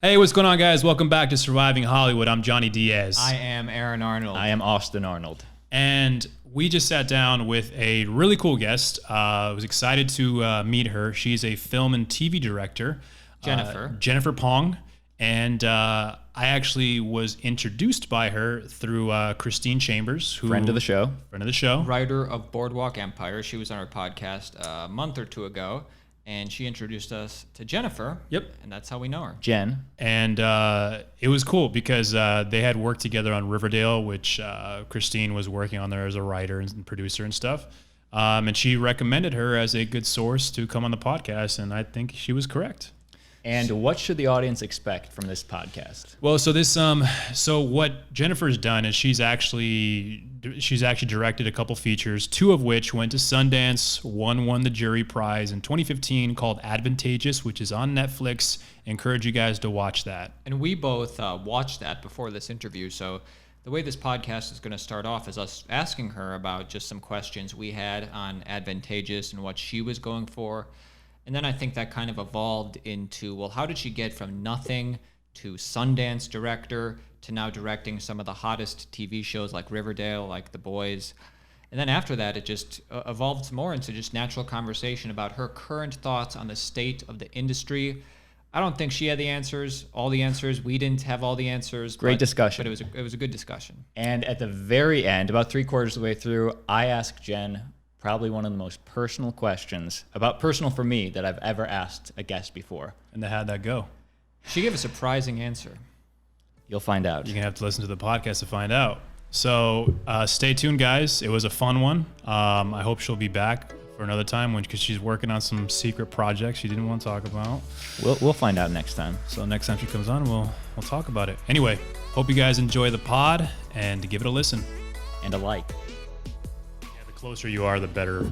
Hey, what's going on, guys? Welcome back to Surviving Hollywood. I'm Johnny Diaz. I am Aaron Arnold. I am Austin Arnold. And we just sat down with a really cool guest. I was excited to meet her. She's a film and TV director. Jennifer Phang. And I actually was introduced by her through Christine Chambers, who Friend of the show. Writer of Boardwalk Empire. She was on our podcast a month or two ago, and she introduced us to Jennifer. Yep. And that's how we know her. Jen. And it was cool because they had worked together on Riverdale, which Christine was working on there as a writer and producer and stuff. And she recommended her as a good source to come on the podcast, and I think she was correct. And what should the audience expect from this podcast? Well, so what Jennifer's done is she's actually directed a couple features, two of which went to Sundance. One won the jury prize in 2015 called Advantageous, which is on Netflix. I encourage you guys to watch that. And we both watched that before this interview. So the way this podcast is going to start off is us asking her about just some questions we had on Advantageous and what she was going for. And then I think that kind of evolved into, well, how did she get from nothing to Sundance director to now directing some of the hottest TV shows like Riverdale, like The Boys? And then after that, it just evolved more into just natural conversation about her current thoughts on the state of the industry. I don't think she had the answers, all the answers. We didn't have all the answers. Great discussion. But it was a good discussion. And at the very end, about 3/4 of the way through, I asked Jen probably one of the most personal questions, about personal for me, that I've ever asked a guest before. And how'd that go? She gave a surprising answer. You'll find out. You're going to have to listen to the podcast to find out. So stay tuned, guys. It was a fun one. I hope she'll be back for another time because she's working on some secret projects she didn't want to talk about. We'll find out next time. So next time she comes on, we'll talk about it. Anyway, hope you guys enjoy the pod and give it a listen. And a like. The closer you are, the better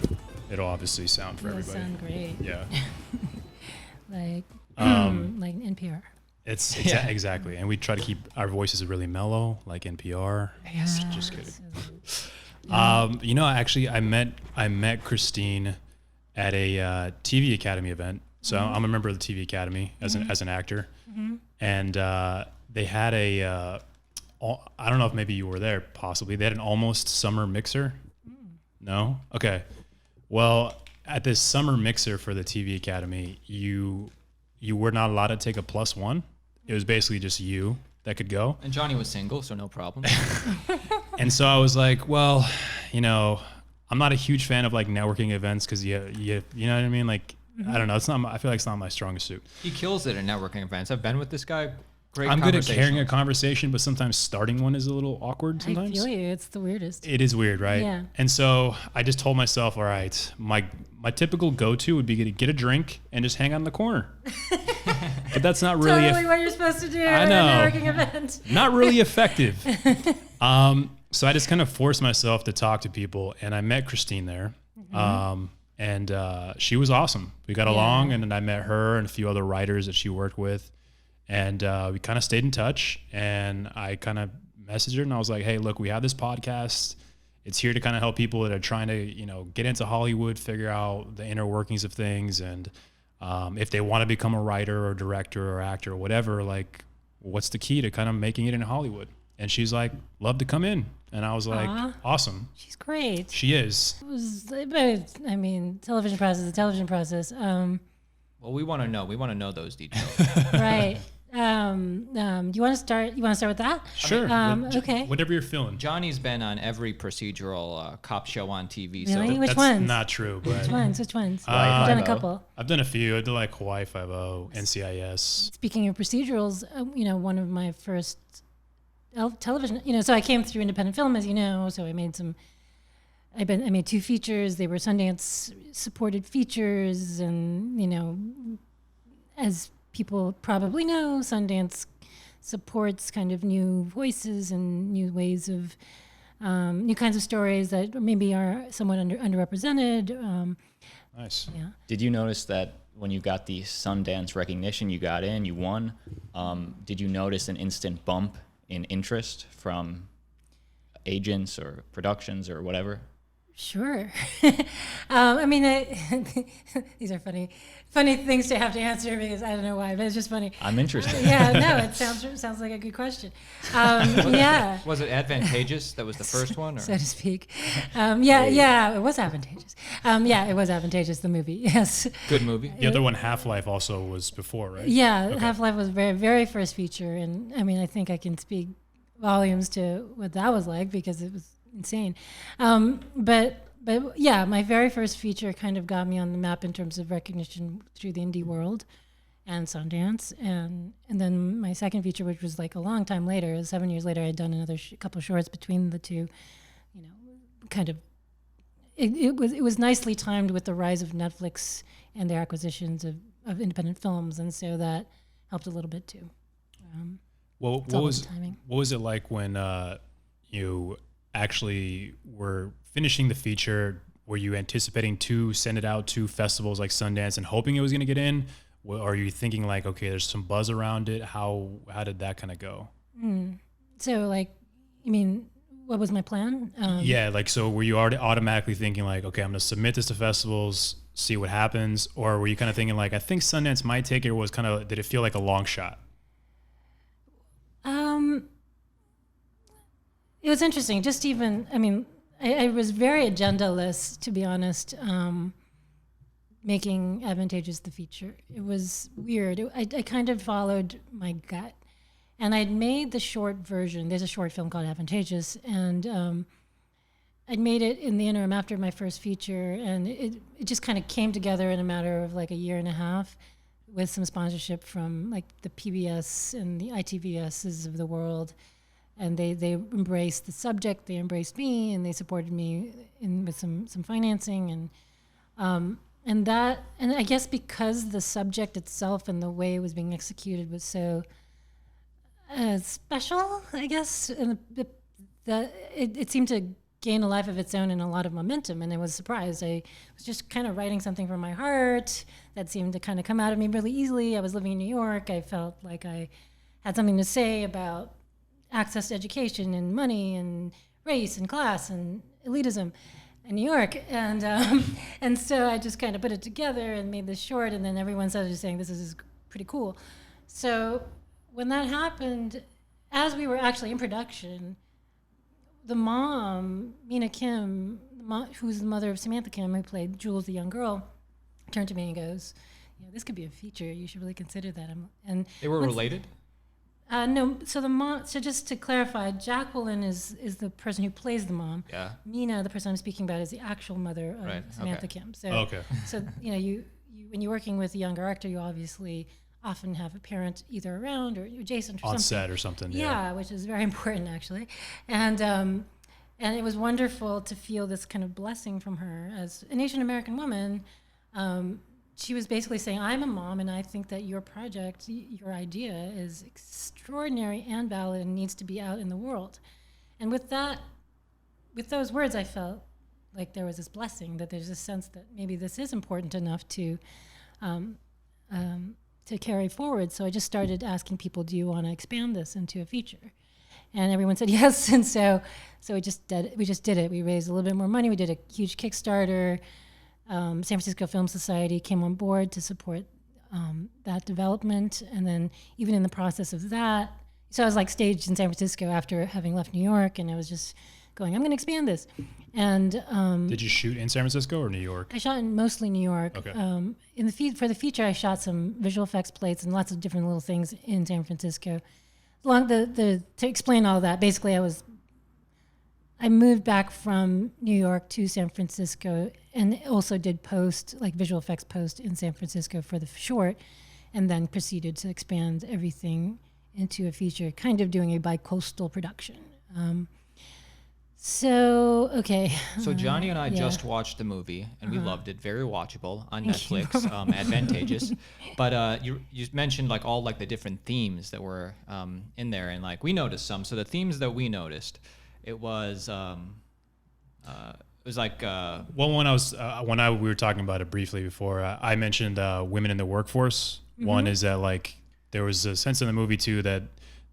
it'll obviously sound for everybody. Sound great. Yeah. like NPR. It's exactly, and we try to keep our voices really mellow, like NPR. Yeah, just kidding. So, Actually, I met Christine at a TV Academy event. So I'm a member of the TV Academy as an actor, and they had I don't know if maybe you were there. Possibly they had an almost summer mixer. No? Okay. Well, at this summer mixer for the TV Academy, you were not allowed to take a +1. It was basically just you that could go. And Johnny was single, so no problem. And so I was like, well, I'm not a huge fan of like networking events because you know what I mean? Like, I don't know. I feel like it's not my strongest suit. He kills it in networking events. I've been with this guy. Great. I'm good at carrying a conversation, but sometimes starting one is a little awkward sometimes. I feel you. It's the weirdest. It is weird, right? Yeah. And so I just told myself, all right, my typical go-to would be to get a drink and just hang out in the corner. But that's not really totally what you're supposed to do I know. at a networking event. Not really effective. So I just kind of forced myself to talk to people, and I met Christine there. And she was awesome. We got along, and then I met her and a few other writers that she worked with. And we kind of stayed in touch, and I kind of messaged her, and I was like, hey, look, we have this podcast. It's here to kind of help people that are trying to, get into Hollywood, figure out the inner workings of things. And if they want to become a writer or director or actor or whatever, like, what's the key to kind of making it in Hollywood? And she's like, love to come in. And I was like, awesome. She's great. She is. Television process is a television process. Well, we want to know. We want to know those details. Right. You want to start? You want to start with that? Sure. Okay. Whatever you're feeling. Johnny's been on every procedural cop show on TV. Really? So Which That's ones? not true. But Which ones? I've done a couple. I've done a few. I did like Hawaii Five-0, NCIS. Speaking of procedurals, one of my first television, so I came through independent film, as you know, so I made I made 2 features. They were Sundance supported features, and as people probably know, Sundance supports kind of new voices and new ways of new kinds of stories that maybe are somewhat underrepresented. Nice. Yeah. Did you notice that when you got the Sundance recognition, you got in, you won, did you notice an instant bump in interest from agents or productions or whatever? Sure. These are funny things to have to answer because I don't know why, but it's just funny. I'm interested. Yeah, no, it sounds like a good question. Yeah. Was it Advantageous that was the first one? Or? So to speak. Yeah, it was Advantageous. It was Advantageous, the movie, yes. Good movie. The other one, Half-Life, also was before, right? Yeah, Okay. Half-Life was very, very first feature. And I think I can speak volumes to what that was like because it was insane. But yeah, my very first feature kind of got me on the map in terms of recognition through the indie world and Sundance. And then my second feature, which was like a long time later, 7 years later, I had done another couple shorts between the two, kind of, it was nicely timed with the rise of Netflix and their acquisitions of independent films. And so that helped a little bit too. Well, It's all about timing. what was it like when you actually were finishing the feature? Were you anticipating to send it out to festivals like Sundance and hoping it was going to get in? Or are you thinking like, okay, there's some buzz around it? How did that kind of go? So what was my plan? Yeah, like, so were you already automatically thinking like, okay, I'm going to submit this to festivals, see what happens? Or were you kind of thinking like, I think Sundance might take it, or was kind of, did it feel like a long shot? It was interesting. I was very agendaless, to be honest, making Advantageous the feature. It was weird. I kind of followed my gut. And I'd made the short version. There's a short film called Advantageous. And I'd made it in the interim after my first feature. And it just kind of came together in a matter of like a year and a half with some sponsorship from like the PBS and the ITVSs of the world. And they embraced the subject, they embraced me, and they supported me with some financing, and I guess because the subject itself and the way it was being executed was so special, I guess, and it seemed to gain a life of its own and a lot of momentum, and I was surprised. I was just kind of writing something from my heart that seemed to kind of come out of me really easily. I was living in New York. I felt like I had something to say about access to education and money and race and class and elitism in New York. And so I just kind of put it together and made this short, and then everyone started saying, this is pretty cool. So when that happened, as we were actually in production, the mom, Mina Kim, who's the mother of Samantha Kim, who played Jules, the young girl, turned to me and goes, this could be a feature. You should really consider that. And They were related? No, so the mom. So just to clarify, Jacqueline is the person who plays the mom. Yeah. Mina, the person I'm speaking about, is the actual mother of Samantha Kim. So, Okay. So you when you're working with a younger actor, you obviously often have a parent either around or adjacent or On something. set or something. Yeah, which is very important actually, and it was wonderful to feel this kind of blessing from her as an Asian American woman. She was basically saying, I'm a mom, and I think that your project, your idea is extraordinary and valid and needs to be out in the world. And with those words, I felt like there was this blessing, that there's a sense that maybe this is important enough to carry forward. So I just started asking people, do you want to expand this into a feature? And everyone said yes. And so we just did it. We raised a little bit more money. We did a huge Kickstarter. San Francisco Film Society came on board to support that development. And then even in the process of that, so I was like staged in San Francisco after having left New York, and I was just going, I'm going to expand this. And Did you shoot in San Francisco or New York? I shot in mostly New York. Okay. For the feature, I shot some visual effects plates and lots of different little things in San Francisco. To explain all that, basically I moved back from New York to San Francisco and also did visual effects post in San Francisco for the short, and then proceeded to expand everything into a feature, kind of doing a bi-coastal production. So Johnny and I yeah. just watched the movie, and we loved it. Very watchable on Netflix, Advantageous. But you mentioned like all like the different themes that were in there, and like we noticed some. So the themes that we noticed, it was like Well, when we were talking about it briefly before, I mentioned women in the workforce. Mm-hmm. One is that like there was a sense in the movie too that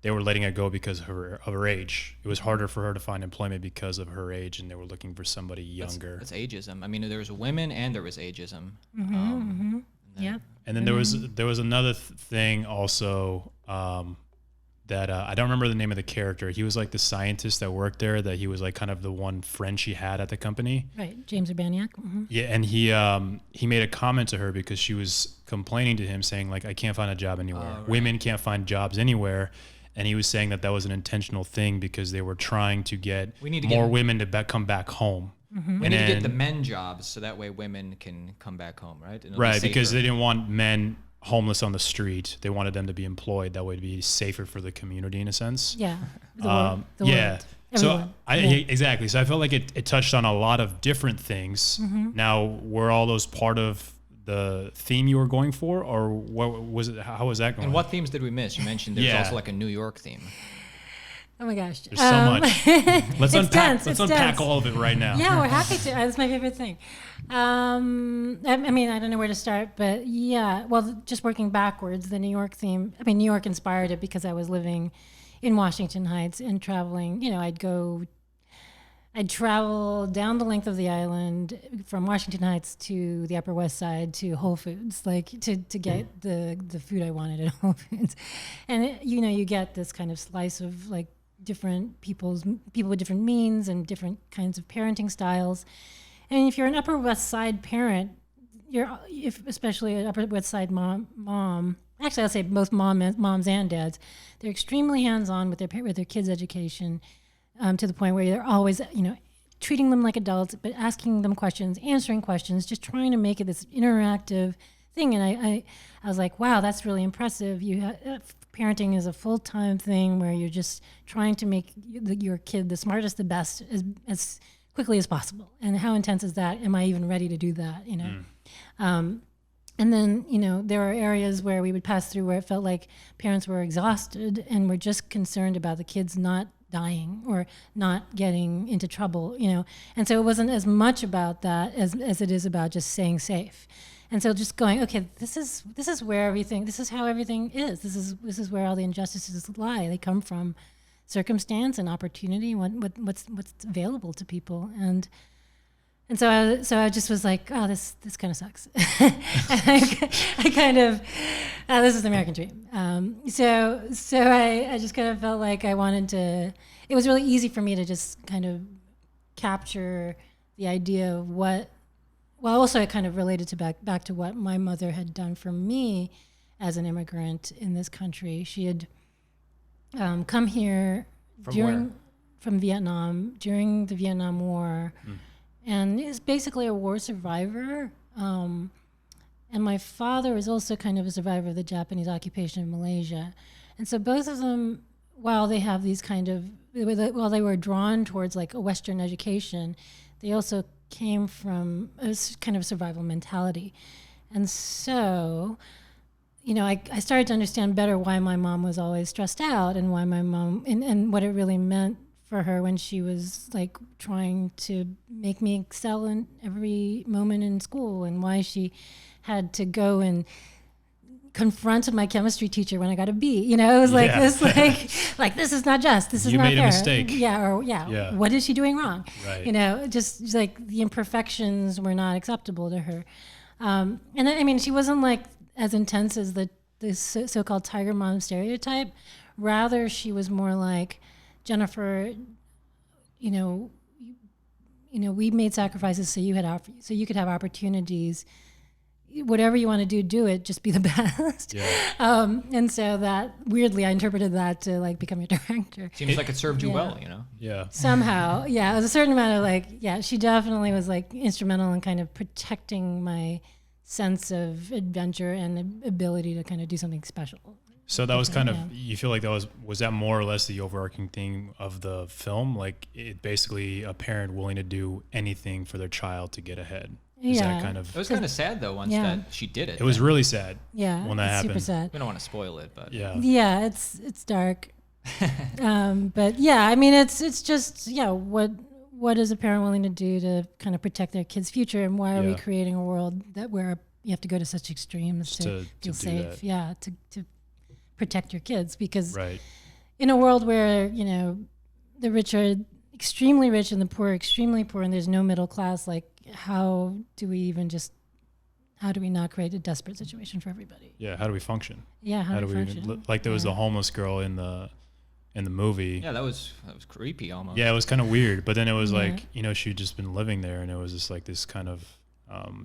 they were letting her go because of her age. It was harder for her to find employment because of her age, and they were looking for somebody younger. That's ageism. I mean, there was women and there was ageism. Yeah. And then there was another thing also that I don't remember the name of the character. He was like the scientist that worked there. That he was like kind of the one friend she had at the company. Right, James Urbaniak. Yeah, and he made a comment to her because she was complaining to him, saying like, I can't find a job anywhere. Right. Women can't find jobs anywhere. And he was saying that was an intentional thing because they were trying to get more women to come back home. We need to get the men jobs so that way women can come back home, right? Right, because they didn't want men homeless on the street. They wanted them to be employed. That would be safer for the community in a sense. Yeah. World. So exactly. So I felt like it touched on a lot of different things. Now, were all those part of the theme you were going for, or what was it? How was that going? And what themes did we miss? You mentioned there's also like a New York theme. Oh my gosh. There's so much. Let's unpack. Let's unpack dense. all of it right now. Yeah, we're happy to. That's my favorite thing. I mean, I don't know where to start, but yeah. Well, just working backwards, the New York theme. I mean, New York inspired it because I was living in Washington Heights and traveling. You know, I'd travel down the length of the island from Washington Heights to the Upper West Side to Whole Foods, like to get the food I wanted at Whole Foods. And you get this kind of slice of like different people with different means and different kinds of parenting styles. And if you're an Upper West Side parent, especially an Upper West Side mom, actually I'll say both moms and dads, they're extremely hands-on with their kids' education. To the point where they're always, treating them like adults, but asking them questions, answering questions, just trying to make it this interactive thing. And I was like, wow, that's really impressive. Parenting is a full-time thing where you're just trying to make your kid the smartest, the best, as quickly as possible. And how intense is that? Am I even ready to do that? And then, there are areas where we would pass through where it felt like parents were exhausted and were just concerned about the kids not dying or not getting into trouble, And so it wasn't as much about that as it is about just staying safe. And so just going, okay, this is where everything, this is how everything is. This is where all the injustices lie. They come from circumstance and opportunity, what's available to people. And so I just was like, oh, this kind of sucks. I kind of, this is the American dream. So I just kind of felt like I wanted to, it was really easy for me to just kind of capture the idea of also I kind of related to back to what my mother had done for me as an immigrant in this country. She had come here from Vietnam during the Vietnam War. And is basically a war survivor. And my father was also kind of a survivor of the Japanese occupation in Malaysia. And so both of them, while they have these while they were drawn towards like a Western education, they also came from a kind of survival mentality. And so, I started to understand better why my mom was always stressed out and why my mom, and what it really meant for her when she was like trying to make me excel in every moment in school, and why she had to go and confront my chemistry teacher when I got a B. It was like this, like this is not just, this is not fair. You made a mistake. Yeah. What is she doing wrong? Right. Just like the imperfections were not acceptable to her. And then, I mean, she wasn't like as intense as the so-called tiger mom stereotype. Rather, she was more like, Jennifer, we made sacrifices so you could have opportunities. Whatever you want to do it. Just be the best. Yeah. And so that weirdly, I interpreted that to like become a director. Seems like it served you well, Yeah. Somehow, yeah, it was a certain amount of like, yeah, she definitely was like instrumental in kind of protecting my sense of adventure and ability to kind of do something special. So that was kind of, you feel like was that more or less the overarching theme of the film? Like it basically a parent willing to do anything for their child to get ahead. Is that kind of? It was kind of sad though once that she did it. It was really sad. Yeah, when that happened. Super sad. We don't want to spoil it, but yeah, it's dark. But yeah, I mean, it's just what is a parent willing to do to kind of protect their kid's future, and why are we creating a world where you have to go to such extremes to feel safe? To protect your kids, because in a world where, the rich are extremely rich and the poor are extremely poor and there's no middle class, like how do we not create a desperate situation for everybody? Yeah. How do we function? Yeah. How do we like there was the homeless girl in the movie. Yeah, that was creepy almost. Yeah, it was kind of weird. But then it was like, she'd just been living there, and it was just like this kind of.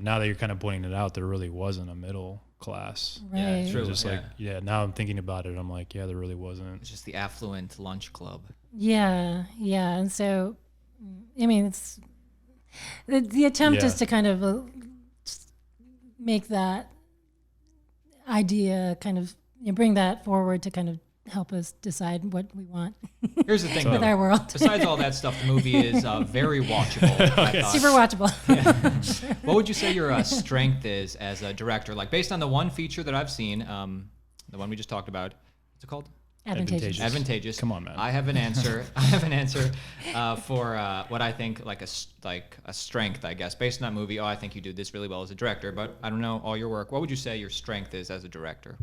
Now that you're kind of pointing it out, there really wasn't a middle class. Right. Yeah, It true. was just like, now I'm thinking about it. I'm like, yeah, there really wasn't. It's just the affluent lunch club. Yeah. And so, I mean, it's the attempt is to kind of make that idea kind of bring that forward to kind of help us decide what we want Here's the thing, with though. our world. Besides all that stuff, the movie is very watchable. I thought. Super watchable. What would you say your strength is as a director? Like based on the one feature that I've seen, the one we just talked about, what's it called? Advantageous. Come on, man. I have an answer. For what I think like a strength, I guess, based on that movie. Oh, I think you do this really well as a director, but I don't know all your work. What would you say your strength is as a director?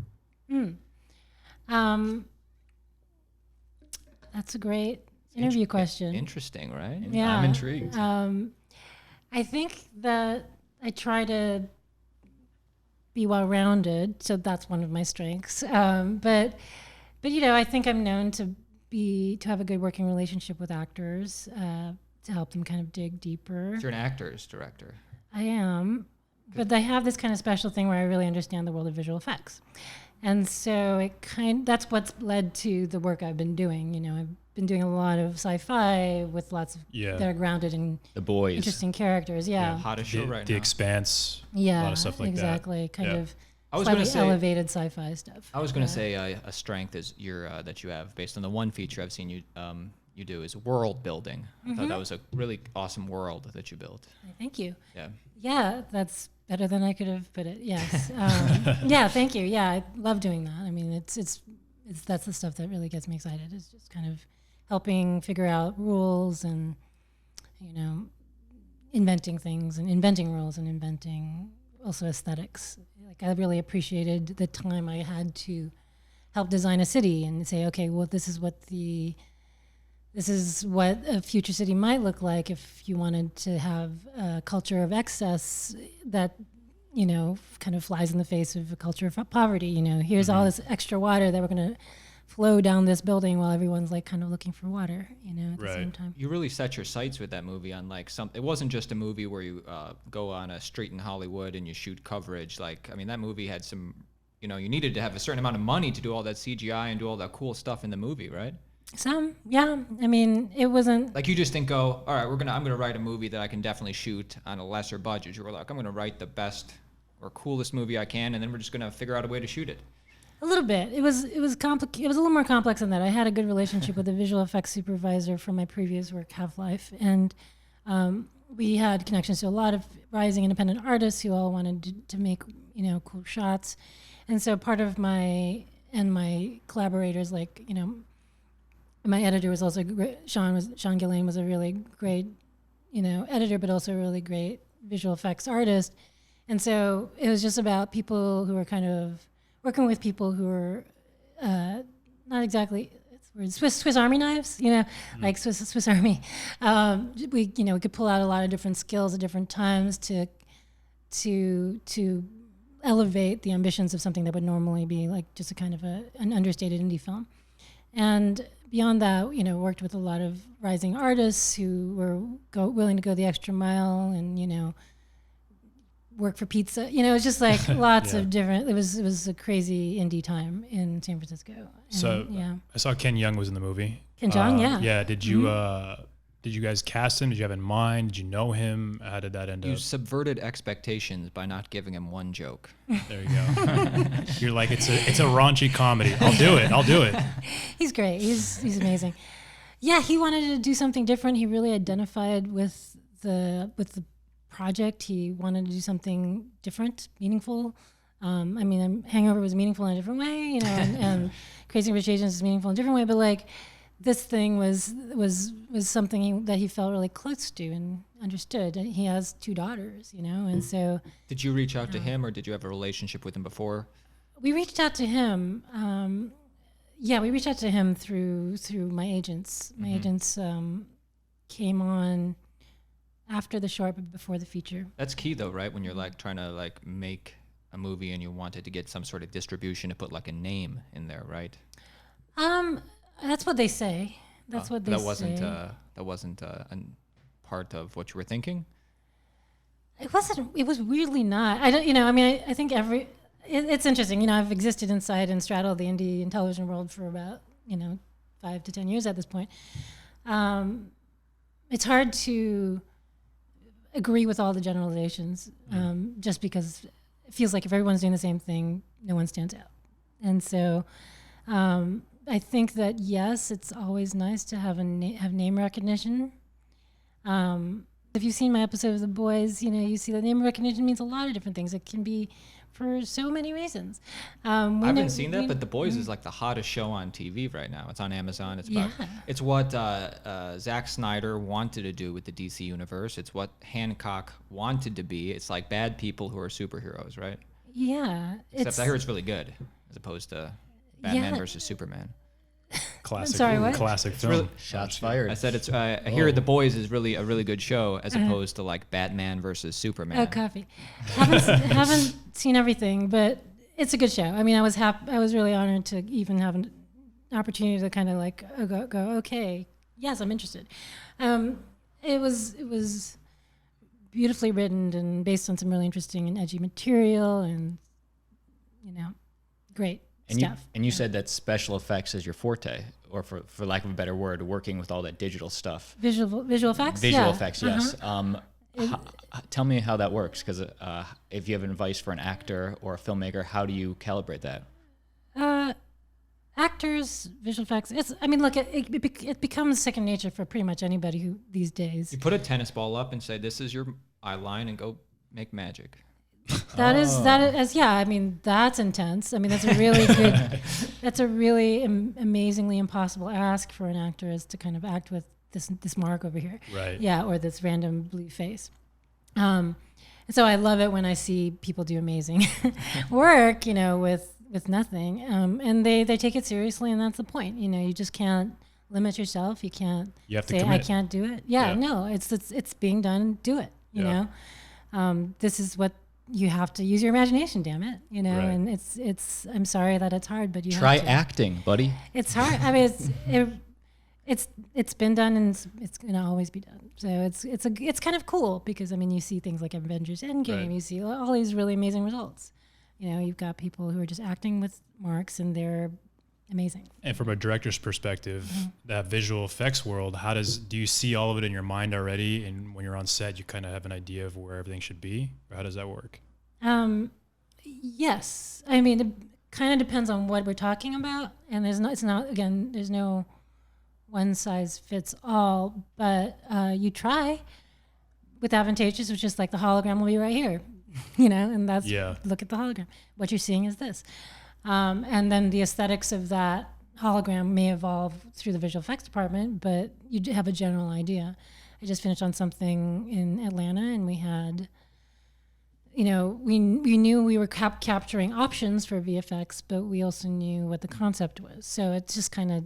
That's a great interview question. Interesting, right? Yeah. I'm intrigued. I think that I try to be well-rounded, so that's one of my strengths. But I think I'm known to have a good working relationship with actors, to help them kind of dig deeper. You're an actor's director. I am, but I have this kind of special thing where I really understand the world of visual effects. And so that's what's led to the work I've been doing. I've been doing a lot of sci-fi with lots of that are grounded in The Boys. interesting characters. Yeah. Hottest show right The now. Expanse. Yeah. A lot of stuff like exactly. that. Kind of I was gonna slightly say- elevated sci-fi stuff. I was going to say a strength is that you have based on the one feature I've seen you do is world building. I thought that was a really awesome world that you built. Thank you. Yeah. Yeah, that's better than I could have put it. Yes. Yeah, thank you. Yeah, I love doing that. I mean, it's that's the stuff that really gets me excited. Is just kind of helping figure out rules and inventing things and inventing rules and inventing also aesthetics. Like I really appreciated the time I had to help design a city and say, okay, well, this is what a future city might look like if you wanted to have a culture of excess that, kind of flies in the face of a culture of poverty. Here's all this extra water that we're going to flow down this building while everyone's like kind of looking for water, at the same time. You really set your sights with that movie on like it wasn't just a movie where you go on a street in Hollywood and you shoot coverage. Like, I mean, that movie had some, you needed to have a certain amount of money to do all that CGI and do all that cool stuff in the movie, right? Yeah. I mean, it wasn't like you just didn't go, all right, I'm gonna write a movie that I can definitely shoot on a lesser budget. You were like, I'm gonna write the best or coolest movie I can, and then we're just gonna figure out a way to shoot it. a little bit. It was complicated. It was a little more complex than that. I had a good relationship with a visual effects supervisor from my previous work, Half-Life, and we had connections to a lot of rising independent artists who all wanted to make cool shots, and so part of my collaborators, like my editor was also great. Sean Gillane was a really great editor, but also a really great visual effects artist, and so it was just about people who were kind of working with people who were not exactly Swiss Army knives, like Swiss Army. We could pull out a lot of different skills at different times to elevate the ambitions of something that would normally be like just a kind of an understated indie film. And beyond that, worked with a lot of rising artists who were willing to go the extra mile and work for pizza. It's just like lots of different. It was a crazy indie time in San Francisco. And, So I saw Ken Jeong was in the movie. Ken Jeong, yeah. Yeah. Did you guys cast him? Did you have in mind? Did you know him? How did that end You up? subverted expectations by not giving him one joke. There you go. You're like, it's a raunchy comedy. I'll do it. He's great. He's amazing. Yeah, he wanted to do something different. He really identified with the project. He wanted to do something different, meaningful. Hangover was meaningful in a different way, and Crazy Rich Asians is meaningful in a different way. But like, this thing was something that he felt really close to and understood. And he has 2 daughters, and so. Did you reach out to him, or did you have a relationship with him before? We reached out to him. Yeah, we reached out to him through my agents. My agents came on after the short but before the feature. That's key though, right? When you're like trying to like make a movie and you wanted to get some sort of distribution to put like a name in there, right? That's what they say. That's what they say. That wasn't a part of what you were thinking. It wasn't. It was weirdly not. I don't. I mean, I think it's interesting. I've existed inside and straddled the indie and television world for about 5 to 10 years at this point. It's hard to agree with all the generalizations, just because it feels like if everyone's doing the same thing, no one stands out. And so, I think that yes, it's always nice to have have name recognition. If you've seen my episode of The Boys, you see that name recognition means a lot of different things. It can be for so many reasons. I haven't seen that, but The Boys is like the hottest show on TV right now. It's on Amazon. It's what Zack Snyder wanted to do with the DC universe. It's what Hancock wanted to be. It's like bad people who are superheroes, right? Yeah. Except I hear it's really good, as opposed to Batman versus Superman. Classic. Sorry, what? Classic film. Really, shots fired. I said it's. I hear The Boys is really a really good show, as opposed to like Batman versus Superman. Oh, coffee. Haven't seen everything, but it's a good show. I mean, I was really honored to even have an opportunity to kind of like go. Okay, yes, I'm interested. It was beautifully written and based on some really interesting and edgy material, and great. You said that special effects is your forte, or for lack of a better word, working with all that digital stuff. Visual effects? Visual effects, yes. Tell me how that works, because if you have advice for an actor or a filmmaker, how do you calibrate that? Actors, visual effects. It becomes second nature for pretty much anybody who these days. You put a tennis ball up and say, "This is your eye line," and go make magic. That is yeah. I mean, that's intense. I mean, that's a really good. That's a really amazingly impossible ask for an actor, is to kind of act with this mark over here, right? Yeah, or this random blue face. And so I love it when I see people do amazing work, with nothing, and they take it seriously, and that's the point. You just can't limit yourself. You can't say I can't do it. Yeah, no, it's being done. Do it. You know, this is what. You have to use your imagination, damn it, right. And it's. I'm sorry that it's hard, but you try have to. Acting, buddy. It's hard. I mean, it's been done, and it's gonna always be done. So it's kind of cool, because I mean, you see things like Avengers Endgame, right. You see all these really amazing results. You've got people who are just acting with marks, and they're amazing. And from a director's perspective, that visual effects world, do you see all of it in your mind already? And when you're on set, you kind of have an idea of where everything should be? Or how does that work? Yes. I mean, it kind of depends on what we're talking about. And there's no one size fits all, but you try. With Advantageous, which is like the hologram will be right here, and that's, look at the hologram. What you're seeing is this. And then the aesthetics of that hologram may evolve through the visual effects department, but you do have a general idea. I just finished on something in Atlanta, and we had, we knew we were capturing options for VFX, but we also knew what the concept was. So it just kind of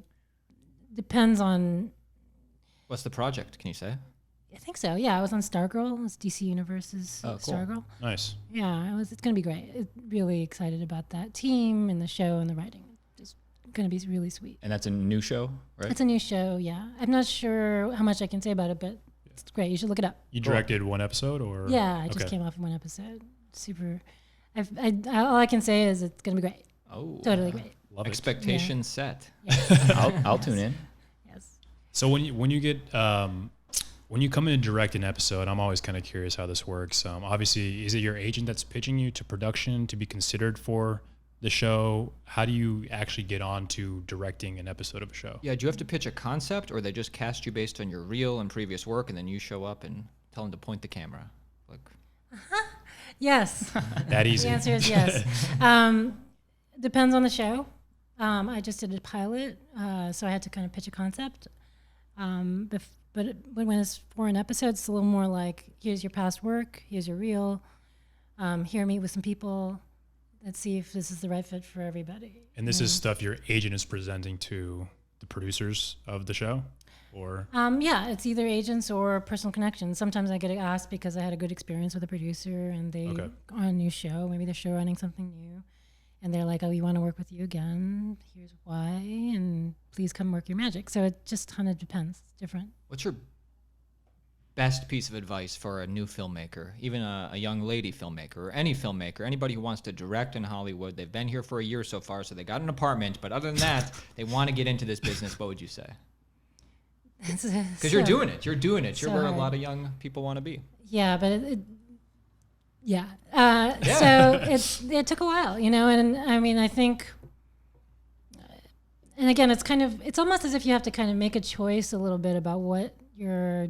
depends on. What's the project? Can you say? I think so. Yeah, I was on Stargirl. It was DC Universe's cool. Stargirl. Nice. Yeah, it's going to be great. Really excited about that team and the show and the writing. It's going to be really sweet. And that's a new show, right? It's a new show, yeah. I'm not sure how much I can say about it, but it's great. You should look it up. You directed one episode, or? Yeah, I just came off of one episode. Super. All I can say is it's going to be great. Oh, totally great. Love it. Expectations set. Yes. I'll tune in. Yes. So when you get when you come in to direct an episode, I'm always kind of curious how this works. Obviously, is it your agent that's pitching you to production to be considered for the show? How do you actually get on to directing an episode of a show? Yeah, do you have to pitch a concept, or they just cast you based on your reel and previous work, and then you show up and tell them to point the camera? Yes. That easy. The answer is yes. Depends on the show. I just did a pilot, so I had to kind of pitch a concept. But when it's for an episode, it's a little more like, here's your past work, here's your reel, here, meet with some people, let's see if this is the right fit for everybody. And this is stuff your agent is presenting to the producers of the show, or? Yeah, it's either agents or personal connections. Sometimes I get asked because I had a good experience with a producer and they on a new show, maybe they're show running something new, and they're like, "Oh, we want to work with you again. Here's why, and please come work your magic." So it just kind of depends. It's different. What's your best piece of advice for a new filmmaker, even a young lady filmmaker, or any filmmaker, anybody who wants to direct in Hollywood? They've been here for a year so far, so they got an apartment, but other than that, they want to get into this business. What would you say? Because you're doing it. You're doing it. You're where a lot of young people want to be. Yeah, but so it took a while, and I mean, I think, and again, it's almost as if you have to kind of make a choice a little bit about what you're.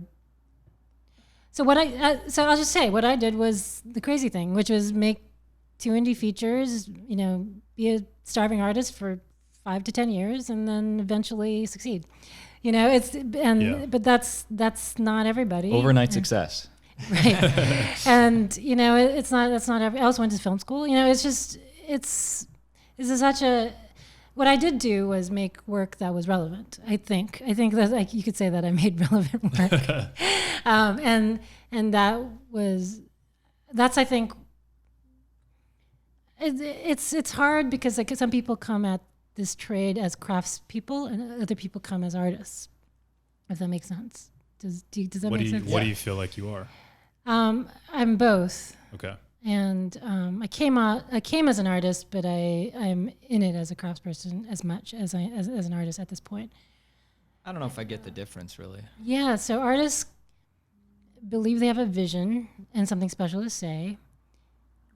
So I'll just say what I did was the crazy thing, which was make 2 indie features, be a starving artist for 5 to 10 years, and then eventually succeed. But that's not everybody. Overnight success. Right. And, that's not every, I also went to film school. This is such a, what I did do was make work that was relevant. I think that, like, you could say that I made relevant work. And that's I think it's hard because, like, some people come at this trade as craftspeople and other people come as artists, if that makes sense. Does that make sense? What do you feel like you are? I'm both. Okay. And I came as an artist, but I'm in it as a craftsperson as much as as an artist at this point. I don't know if I get the difference, really. Yeah, so artists believe they have a vision and something special to say,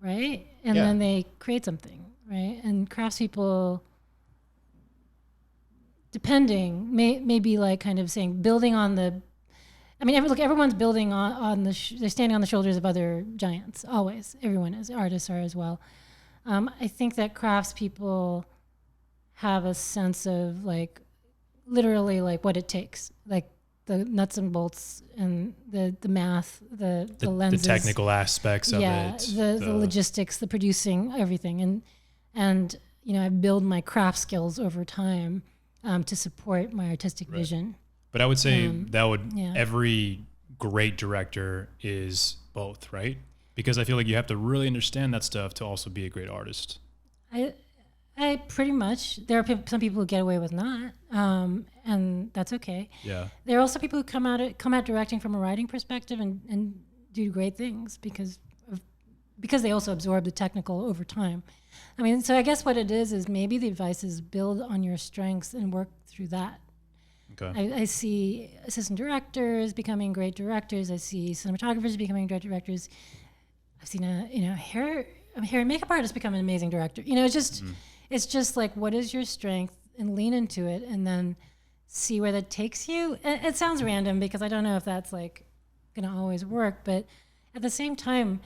right? And then they create something, right? And craftspeople, depending, may be like kind of saying, building on the, I mean, everyone's building on they're standing on the shoulders of other giants, always. Everyone is, artists are as well. I think that craftspeople have a sense of, like, literally, like, what it takes, like the nuts and bolts and the math, the lenses, the technical aspects of it, the logistics, the producing, everything, and I build my craft skills over time to support my artistic vision. But I would say every great director is both, right? Because I feel like you have to really understand that stuff to also be a great artist. I pretty much. There are some people who get away with not, and that's okay. Yeah. There are also people who come at directing from a writing perspective and do great things because they also absorb the technical over time. I mean, so I guess what it is maybe the advice is build on your strengths and work through that. Okay. I see assistant directors becoming great directors. I see cinematographers becoming great directors. I've seen hair and makeup artists become an amazing director. It's just like, what is your strength, and lean into it, and then see where that takes you. It sounds random because I don't know if that's, like, gonna always work, but at the same time,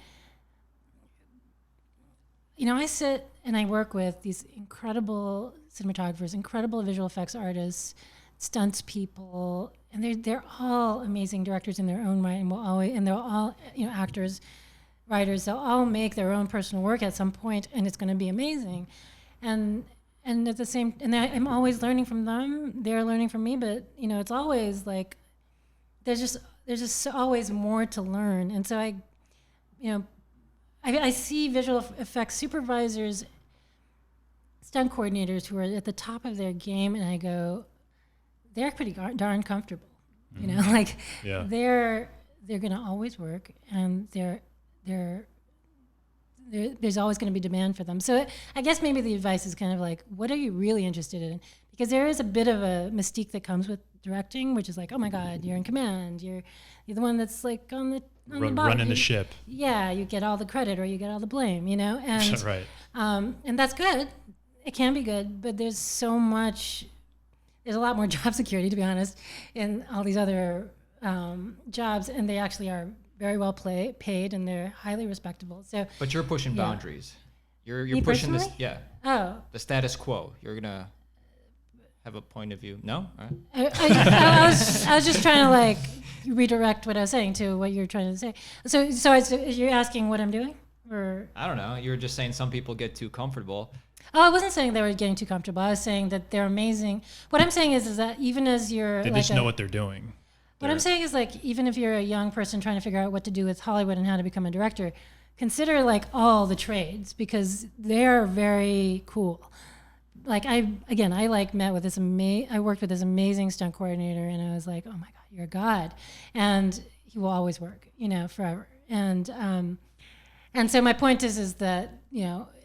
I sit and I work with these incredible cinematographers, incredible visual effects artists, stunts people, and they're all amazing directors in their own right, and they're all actors, writers. They'll all make their own personal work at some point, and it's going to be amazing. And at the same, I'm always learning from them. They're learning from me, but it's always like there's just always more to learn. And so I see visual effects supervisors, stunt coordinators who are at the top of their game, and I go, they're pretty darn comfortable, they're going to always work, and there's always going to be demand for them. So I guess maybe the advice is kind of like, what are you really interested in? Because there is a bit of a mystique that comes with directing, which is like, oh my God, you're in command. You're the one that's, like, on the bottom. Running the ship. Yeah, you get all the credit or you get all the blame, And right. And that's good. It can be good, but there's so much. There's a lot more job security, to be honest, in all these other jobs, and they actually are very well paid, and they're highly respectable. So, but you're pushing boundaries. You're pushing personally? the status quo. You're gonna have a point of view. No, all right. I was just trying to, like, redirect what I was saying to what you're trying to say. So you're asking what I'm doing? Or I don't know. You were just saying some people get too comfortable. oh, I wasn't saying they were getting too comfortable. I was saying that they're amazing. What I'm saying is that even as you're They like just know what they're doing. what I'm saying is like even if you're a young person trying to figure out what to do with Hollywood and how to become a director, consider like all the trades because they're very cool. Like I like met with this I worked with this amazing stunt coordinator and I was like, oh my God, you're a god. And he will always work, forever. And so my point is that,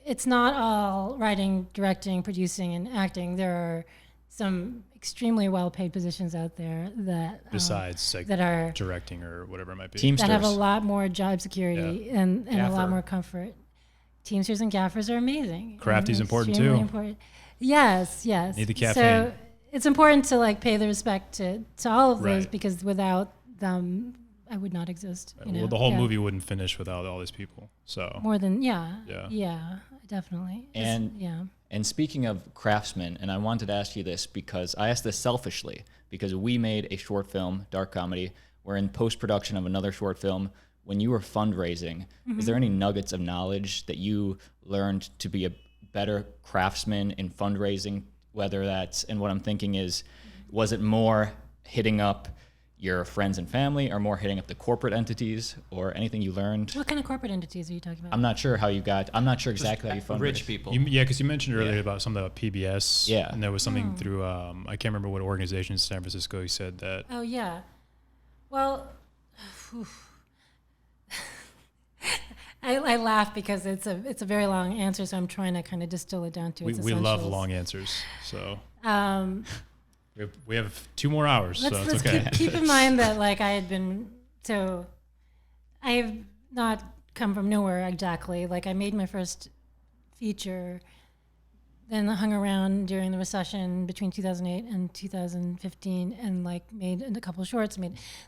it's not all writing, directing, producing, and acting. There are some extremely well-paid positions out there that Besides like that are directing or whatever it might be. Teamsters. that have a lot more job security and a lot Gaffer. more comfort. Teamsters and gaffers are amazing. Crafty's And important extremely too. Important. Yes. Need the caffeine. So it's important to like pay the respect to all of those Right. because without them, I would not exist. Well, the whole movie wouldn't finish without all these people. So More than Yeah. definitely. And speaking of craftsmen, and I wanted to ask you this because I asked this selfishly because we made a short film, dark comedy. We're in post-production of another short film. When you were fundraising, is there any nuggets of knowledge that you learned to be a better craftsman in fundraising? Whether that's, and what I'm thinking is, was it more hitting up your friends and family or more hitting up the corporate entities or anything you learned? What kind of corporate entities are you talking about? I'm not sure I'm not sure exactly how you fundraise. Rich people. because you mentioned earlier about something about PBS. Yeah. And there was something through, I can't remember what organization in San Francisco you said that. Oh yeah. Well, I laugh because it's a very long answer, so I'm trying to kind of distill it down to its We love essentials. long answers. So Um, we have 2 more hours, so it's let's okay. keep in mind that like I have not come from nowhere exactly. Like I made my first feature, then hung around during the recession between 2008 and 2015, and like made a couple of shorts.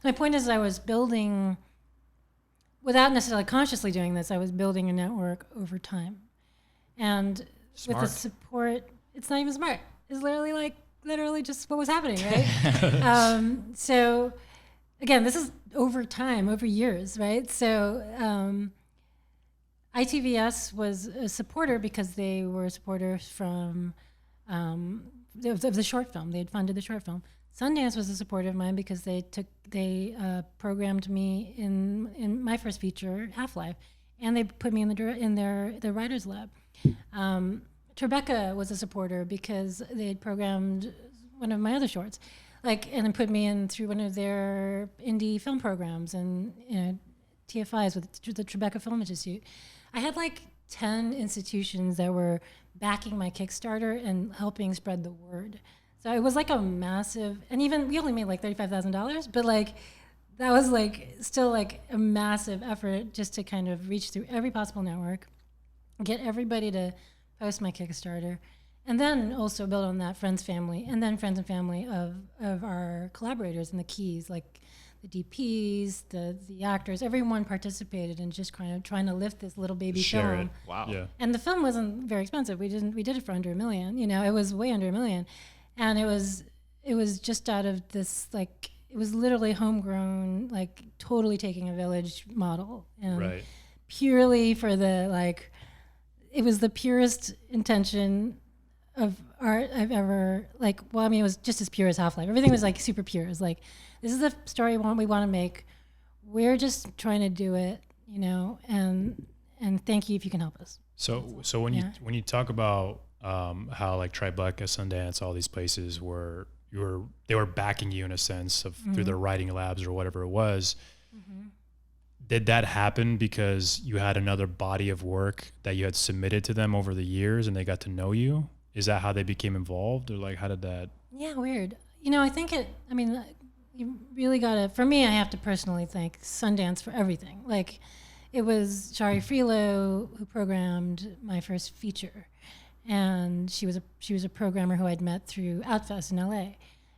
My point is, I was building, without necessarily consciously doing this, I was building a network over time, and Smart. with the support, it's not even smart. It's literally just what was happening, right? So again, this is over time, over years, right? So ITVS was a supporter because they were supporters from the short film. They had funded the short film. Sundance was a supporter of mine because they programmed me in my first feature, Half-Life, and they put me in their writers lab. Tribeca was a supporter because they had programmed one of my other shorts, and then put me in through one of their indie film programs and TFIs with the Tribeca Film Institute. I had 10 institutions that were backing my Kickstarter and helping spread the word. So it was a massive, and even we only made $35,000, but that was still a massive effort just to kind of reach through every possible network, get everybody to post my Kickstarter, and then also build on that friends and family of our collaborators and the keys, like the DPs, the actors. Everyone participated in just kind of trying to lift this little baby Share film. it. Wow. Yeah. And the film wasn't very expensive. We did it for under $1 million. It was way under $1 million, and it was just out of this it was literally homegrown, totally taking a village model, and Right. purely for the it was the purest intention of art I've ever it was just as pure as Half-Life. Everything was super pure. It was this is the story we want to make. We're just trying to do it, and thank you if you can help us. So when you talk about how Tribeca, Sundance, all these places they were backing you in a sense of through their writing labs or whatever it was. Mm-hmm. Did that happen because you had another body of work that you had submitted to them over the years and they got to know you? Is that how they became involved, or how did that? Yeah, weird. I think you really gotta, for me, I have to personally thank Sundance for everything. It was Shari Freelo who programmed my first feature, and she was a programmer who I'd met through Outfest in LA,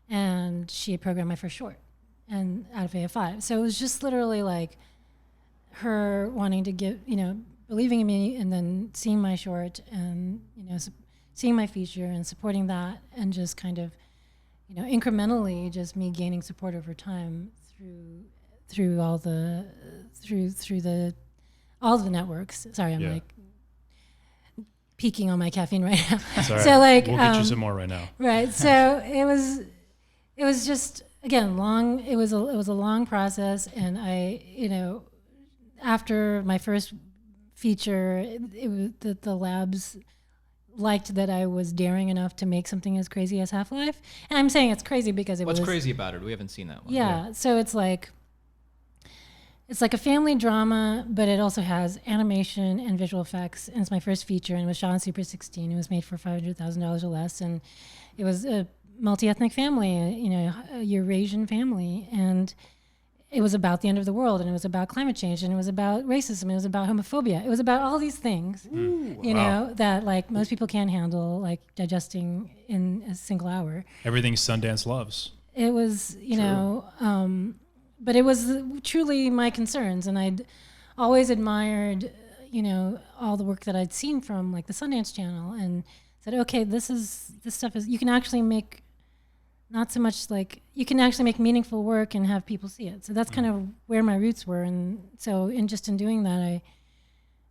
and she had programmed my first short, and out of AF5. So it was just literally her wanting to give, believing in me, and then seeing my short, and seeing my feature and supporting that, and just kind of, incrementally, just me gaining support over time through all the all the networks. Sorry, I'm Yeah. like peaking on my caffeine right now. It's all right. So like, we'll get you some more right now. right. So it was just, again, long. It was a long process. And I, after my first feature, it was the labs liked that I was daring enough to make something as crazy as Half-Life. And I'm saying it's crazy because What's crazy about it? We haven't seen that one. Yeah. So it's like a family drama, but it also has animation and visual effects. And it's my first feature, and it was shot on Super 16. It was made for $500,000 or less, and it was a multi-ethnic family, a Eurasian family, and it was about the end of the world, and it was about climate change, and it was about racism, and it was about homophobia. It was about all these things, that like most people can't handle, like digesting in a single hour. Everything Sundance loves. It was, but it was truly my concerns, and I'd always admired, all the work that I'd seen from like the Sundance Channel, and said, okay, this stuff is, you can actually make, not so much like, you can actually make meaningful work and have people see it. So that's kind of where my roots were. And so in doing that,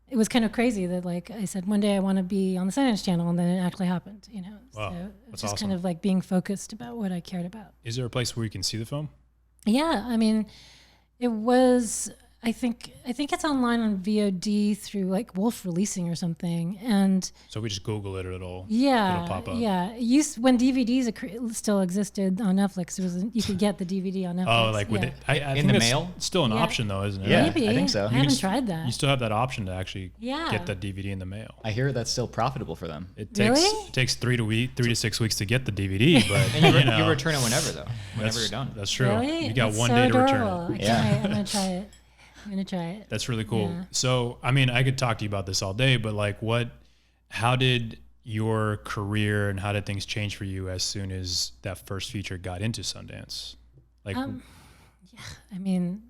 it was kind of crazy that like I said, one day I want to be on the Sundance Channel, and then it actually happened, Wow, So that's it's just awesome. kind of like being focused about what I cared about. Is there a place where you can see the film? Yeah, I mean, it was. I think it's online on VOD through like Wolf Releasing or something, and So if we just Google it, or it'll pop up. Yeah. It used when DVDs still existed on Netflix. You could get the DVD on Netflix. Oh, like with yeah. it? I In think the that's mail? still an Yeah. option though, isn't it? Yeah. Maybe I think so. I You haven't just- tried that. You still have that option to actually Yeah. get that DVD in the mail. I hear that's still profitable for them. It Really? takes 3 to 6 weeks to get the DVD, but And you return it whenever, though. Whenever you're done. That's true. Really? You got It's 1 so day to return adorable. it. Yeah. I'm gonna try it. That's really cool. Yeah. So, I mean, I could talk to you about this all day, but like how did your career and how did things change for you as soon as that first feature got into Sundance? Like, I mean,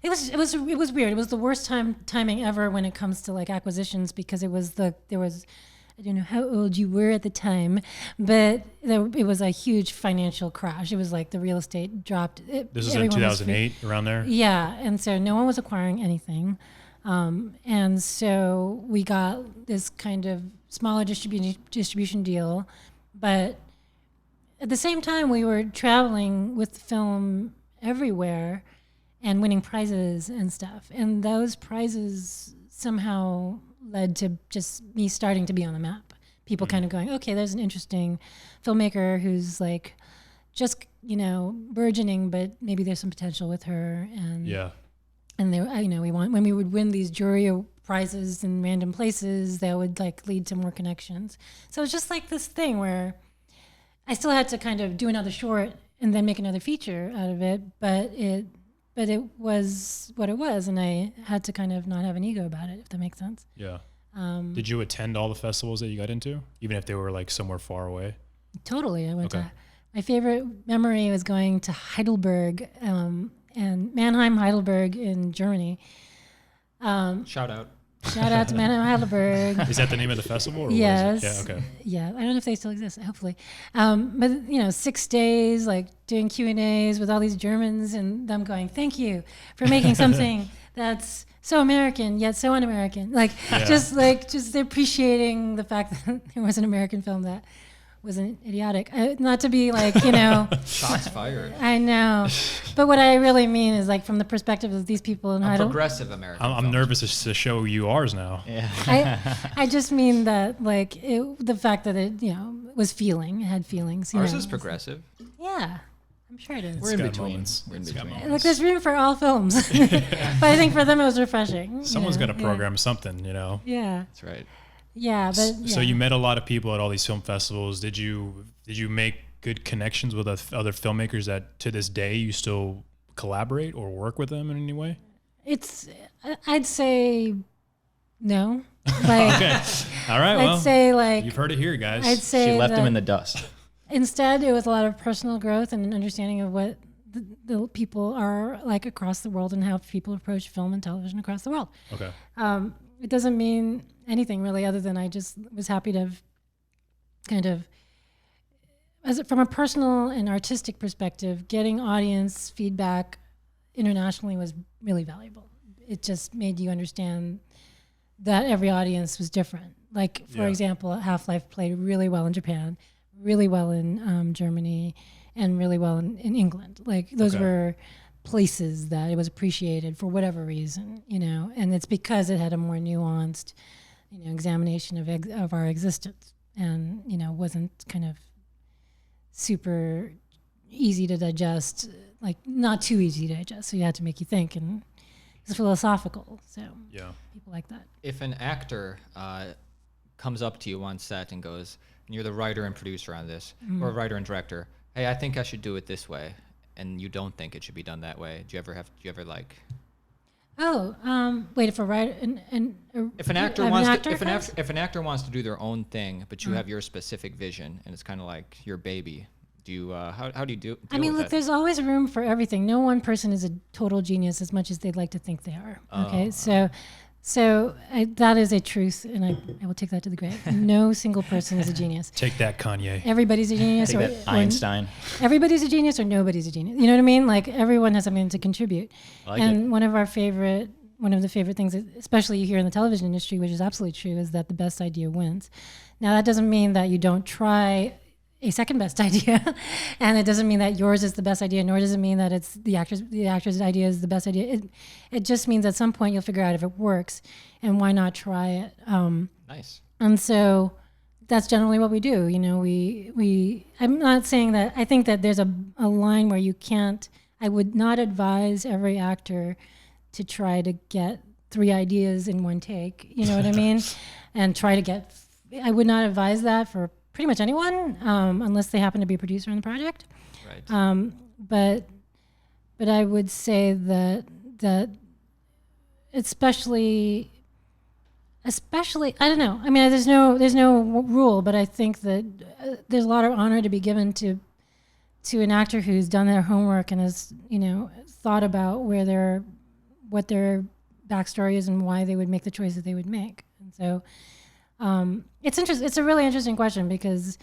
it was weird. It was the worst timing ever when it comes to like acquisitions, because I don't know how old you were at the time, but it was a huge financial crash. It was like the real estate dropped. this was in 2008, around there? Yeah, and so no one was acquiring anything. And so we got this kind of smaller distribution deal, but at the same time we were traveling with the film everywhere and winning prizes and stuff. And those prizes somehow led to just me starting to be on the map. People kind of going, okay, there's an interesting filmmaker who's like just, burgeoning, but maybe there's some potential with her. And Yeah. and there, when we would win these jury prizes in random places, that would like lead to more connections. So it's just like this thing where I still had to kind of do another short and then make another feature out of it, but it was what it was, and I had to kind of not have an ego about it, if that makes sense. Yeah. Did you attend all the festivals that you got into, even if they were like somewhere far away? Totally. I went Okay. to, my favorite memory was going to Heidelberg, and Mannheim, Heidelberg in Germany. Shout out. Shout out to Mannheim, Heidelberg. Is that the name of the festival? Or Yes. What is it? Yeah. Okay. Yeah, I don't know if they still exist, hopefully. But 6 days, like doing Q&As with all these Germans and them going, thank you for making something that's so American, yet so un-American. Just appreciating the fact that there was an American film that wasn't idiotic. Not to be like, Shots fired. I know. But what I really mean is like from the perspective of these people in A Heidelberg. progressive American. I'm film. nervous to show you ours now. Yeah. I just mean that like the fact that it was feeling, it had feelings. Ours is progressive. Yeah, I'm sure it is. We're in got between. moments. We're in It's got between. moments. Like there's room for all films, but I think for them it was refreshing. Someone's got to Yeah. program something, Yeah, That's right. yeah, but So yeah. you met a lot of people at all these film festivals. Did you make good connections with other filmmakers that to this day you still collaborate or work with them in any way? I'd say no. Like Okay. All right. I'd Well, say like you've heard it here, guys. I'd say She left that him in the dust. instead it was a lot of personal growth and an understanding of what the people are like across the world and how people approach film and television across the world. Okay. It doesn't mean anything really other than I just was happy to have kind of, from a personal and artistic perspective, getting audience feedback internationally was really valuable. it just made you understand that every audience was different. Like, for example, Half-Life played really well in Japan, really well in Germany, and really well in England. Like, those were places that it was appreciated for whatever reason, you know, and it's because it had a more nuanced, you know, examination of our existence, and, you know, wasn't kind of super easy to digest, like not too easy to digest. So you had to make you think, and it's philosophical. So people like that. If an actor comes up to you on set and goes, and you're the writer and producer on this, or writer and director, hey, I think I should do it this way, and you don't think it should be done that way. Do you ever like? Wait, if a writer if an actor wants to do their own thing, but you have your specific vision, and it's kind of like your baby. Do you how do you do? I mean, look, there's always room for everything. No one person is a total genius as much as they'd like to think they are. Okay, so that is a truth, and I will take that to the grave. No single person is a genius. Take that, Kanye. Everybody's a genius, Take that, Einstein. Everybody's a genius, or nobody's a genius. You know what I mean? Like, everyone has something to contribute. I like and it. one of the favorite things, especially here in the television industry, which is absolutely true, is that the best idea wins. Now, that doesn't mean that you don't try a second best idea, and it doesn't mean that yours is the best idea, nor does it mean that it's the actor's idea is the best idea. It just means at some point you'll figure out if it works, and why not try it. Nice. And so that's generally what we do. You know, I'm not saying that. I think that there's a line where you can't. I would not advise every actor to try to get 3 ideas in one take. You know what I mean? And try to get. I would not advise that for pretty much anyone, unless they happen to be a producer on the project. Right. But I would say that especially I don't know. I mean, there's no rule, but I think that there's a lot of honor to be given to an actor who's done their homework and has, you know, thought about what their backstory is and why they would make the choices they would make. And so it's interesting. It's a really interesting question, because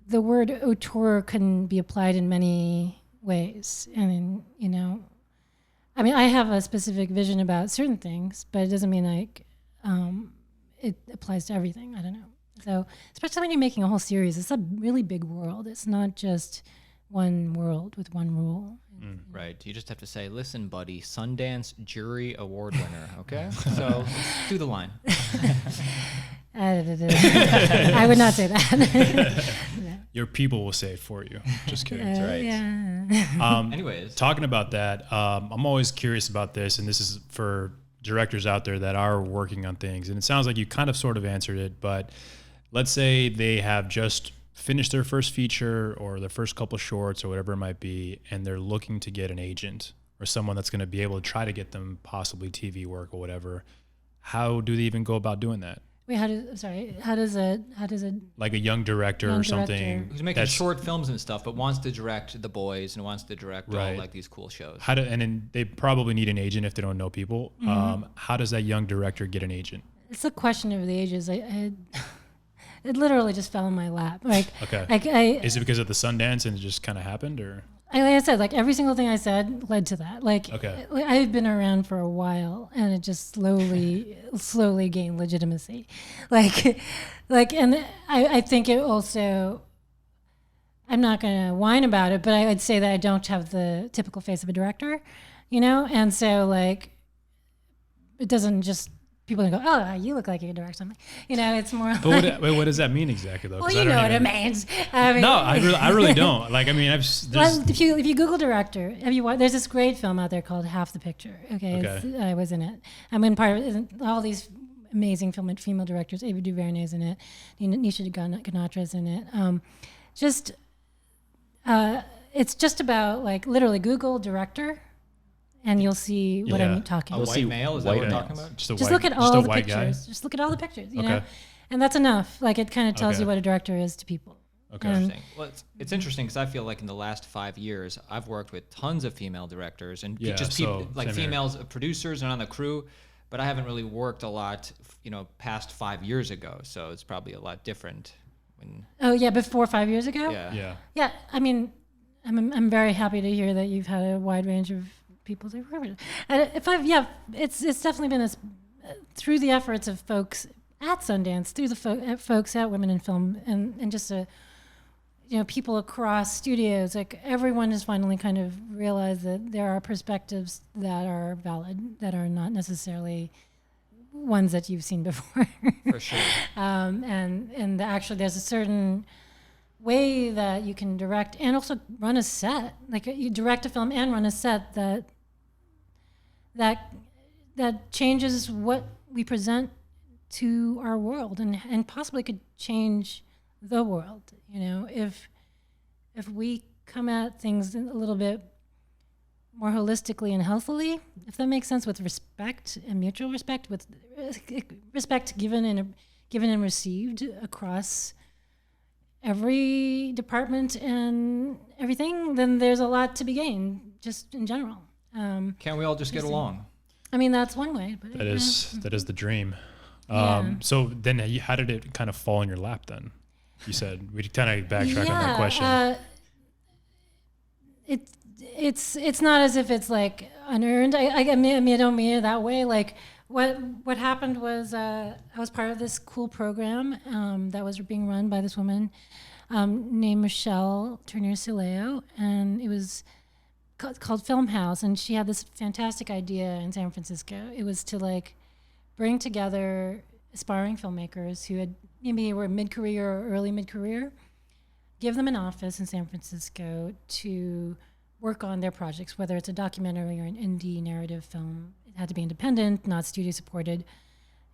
the word auteur can be applied in many ways. And, you know, I mean, I have a specific vision about certain things, but it doesn't mean like it applies to everything. I don't know. So especially when you're making a whole series, it's a really big world. It's not just one world with one rule. Right. You just have to say, listen, buddy, Sundance Jury Award winner. Okay? So let's do the line. I would not say that. Your people will say it for you. Just kidding. That's right. Yeah. Anyways. Talking about that, I'm always curious about this, and this is for directors out there that are working on things. And it sounds like you kind of sort of answered it, but let's say they have just finished their first feature or their first couple shorts or whatever it might be, and they're looking to get an agent or someone that's going to be able to try to get them possibly TV work or whatever. How do they even go about doing that? Wait, how does it like a young director or something who's making short films and stuff, but wants to direct The Boys and wants to direct all like these cool shows. And then they probably need an agent if they don't know people. How does that young director get an agent? It's a question of the ages. It literally just fell in my lap. Like, okay. Is it because of the Sundance and it just kind of happened, or? Like I said, like every single thing I said led to that. Like, okay. I've been around for a while, and it just slowly gained legitimacy. And I think it also, I'm not going to whine about it, but I would say that I don't have the typical face of a director, you know? And so like, it doesn't just, people don't go, oh, you look like you can direct something. You know, it's more but what does that mean exactly, though? Well, you know what it means. I mean, no, I really don't. Like, I mean, if you Google director, have you watched, there's this great film out there called Half the Picture. Okay. I was in it. I'm in part of all these amazing female directors. Ava DuVernay's in it. Nisha Ganatra's in it. It's just about, like, literally Google director, and you'll see what I'm talking about. A white male? Is that what we're talking about? Just look at all the pictures. Just look at all the pictures, you know? And that's enough. Like, it kind of tells you what a director is to people. Okay. Interesting. Well, it's interesting because I feel like in the last 5 years, I've worked with tons of female directors and people, like females producers and on the crew, but I haven't really worked a lot, you know, past 5 years ago. So it's probably a lot different. Before 5 years ago? Yeah. Yeah, I mean, I'm very happy to hear that you've had a wide range of people say Riverdale. And it's definitely been through the efforts of folks at Sundance, through the folks at Women in Film, and just people across studios. Like everyone has finally kind of realized that there are perspectives that are valid, that are not necessarily ones that you've seen before. For sure. And actually, there's a certain way that you can direct and also run a set. Like you direct a film and run a set that changes what we present to our world and possibly could change the world. If we come at things a little bit more holistically and healthily, if that makes sense, with respect and mutual respect, with respect given and received across every department and everything, then there's a lot to be gained just in general. Can't we all just get along? I mean, that's one way. But that is the dream. Yeah. So then how did it kind of fall in your lap then? You said we kind of backtrack on that question. It's not as if it's like unearned. I mean, I don't mean it that way. Like what happened was I was part of this cool program that was being run by this woman named Michelle Turner-Sileo, and it was called Film House, and she had this fantastic idea in San Francisco. It was to like bring together aspiring filmmakers who had maybe were mid-career or early mid-career, give them an office in San Francisco to work on their projects, whether it's a documentary or an indie narrative film. It had to be independent, not studio supported.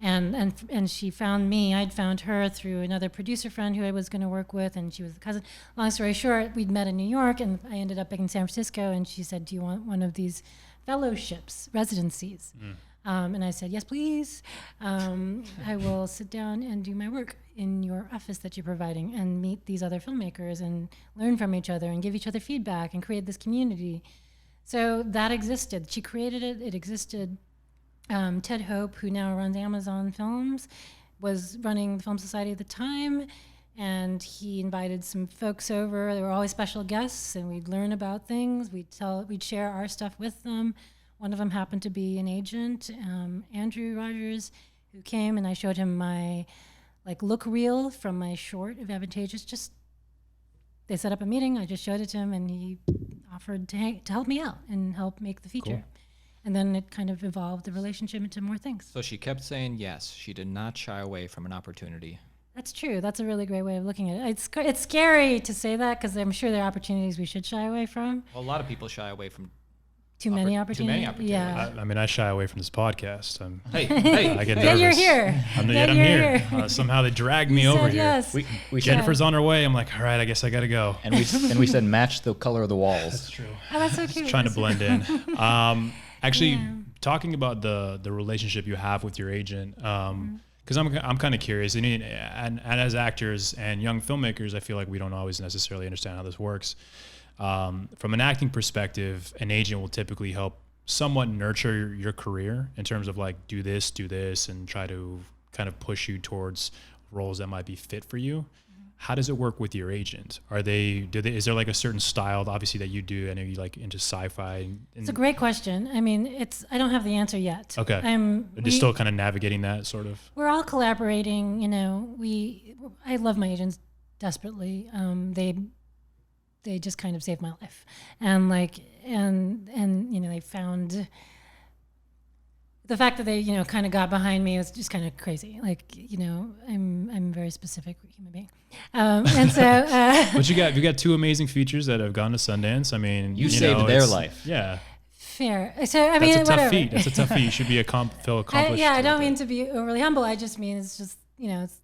And she found me. I'd found her through another producer friend who I was going to work with, and she was a cousin. Long story short, we'd met in New York, and I ended up in San Francisco, and she said, do you want one of these fellowships, residencies? And I said, yes, please. I will sit down and do my work in your office that you're providing and meet these other filmmakers and learn from each other and give each other feedback and create this community. So that existed. She created it. It existed. Ted Hope, who now runs Amazon Films, was running the Film Society at the time, and he invited some folks over. There were always special guests, and we'd learn about things. We'd share our stuff with them. One of them happened to be an agent, Andrew Rogers, who came, and I showed him my look reel from my short of Advantageous. They set up a meeting. I just showed it to him, and he offered to help me out and help make the feature. Cool. And then it kind of evolved the relationship into more things. So she kept saying yes. She did not shy away from an opportunity. That's true. That's a really great way of looking at it. It's scary to say that because I'm sure there are opportunities we should shy away from. Well, a lot of people shy away from too many opportunities. Yeah. I mean, I shy away from this podcast. Hey, I get Yet nervous. you're here. I'm Yet here. Somehow they dragged me You over said here. yes. We Jennifer's on her way. I'm like, all right, I guess I got to go. and we said match the color of the walls. That's true. Oh, that's so cute. Trying to blend in. Actually, Yeah. talking about the relationship you have with your agent, because I'm kind of curious. And as actors and young filmmakers, I feel like we don't always necessarily understand how this works. From an acting perspective, an agent will typically help somewhat nurture your career in terms of like do this, and try to kind of push you towards roles that might be fit for you. How does it work with your agent? Is there like a certain style, obviously, that you do? I know you like into sci-fi. It's a great question. I mean, I don't have the answer yet. Okay. Just still kind of navigating that sort of. We're all collaborating. I love my agents desperately. They just kind of saved my life, and they found the fact that they kind of got behind me was just kind of crazy. I'm a very specific human being, and so. But you got two amazing features that have gone to Sundance. I mean, you saved their life. Yeah. Fair. So I mean, that's a tough whatever. feat. That's a tough feat. You should be feel accomplished. I don't mean to be overly humble. I just mean it's just it's,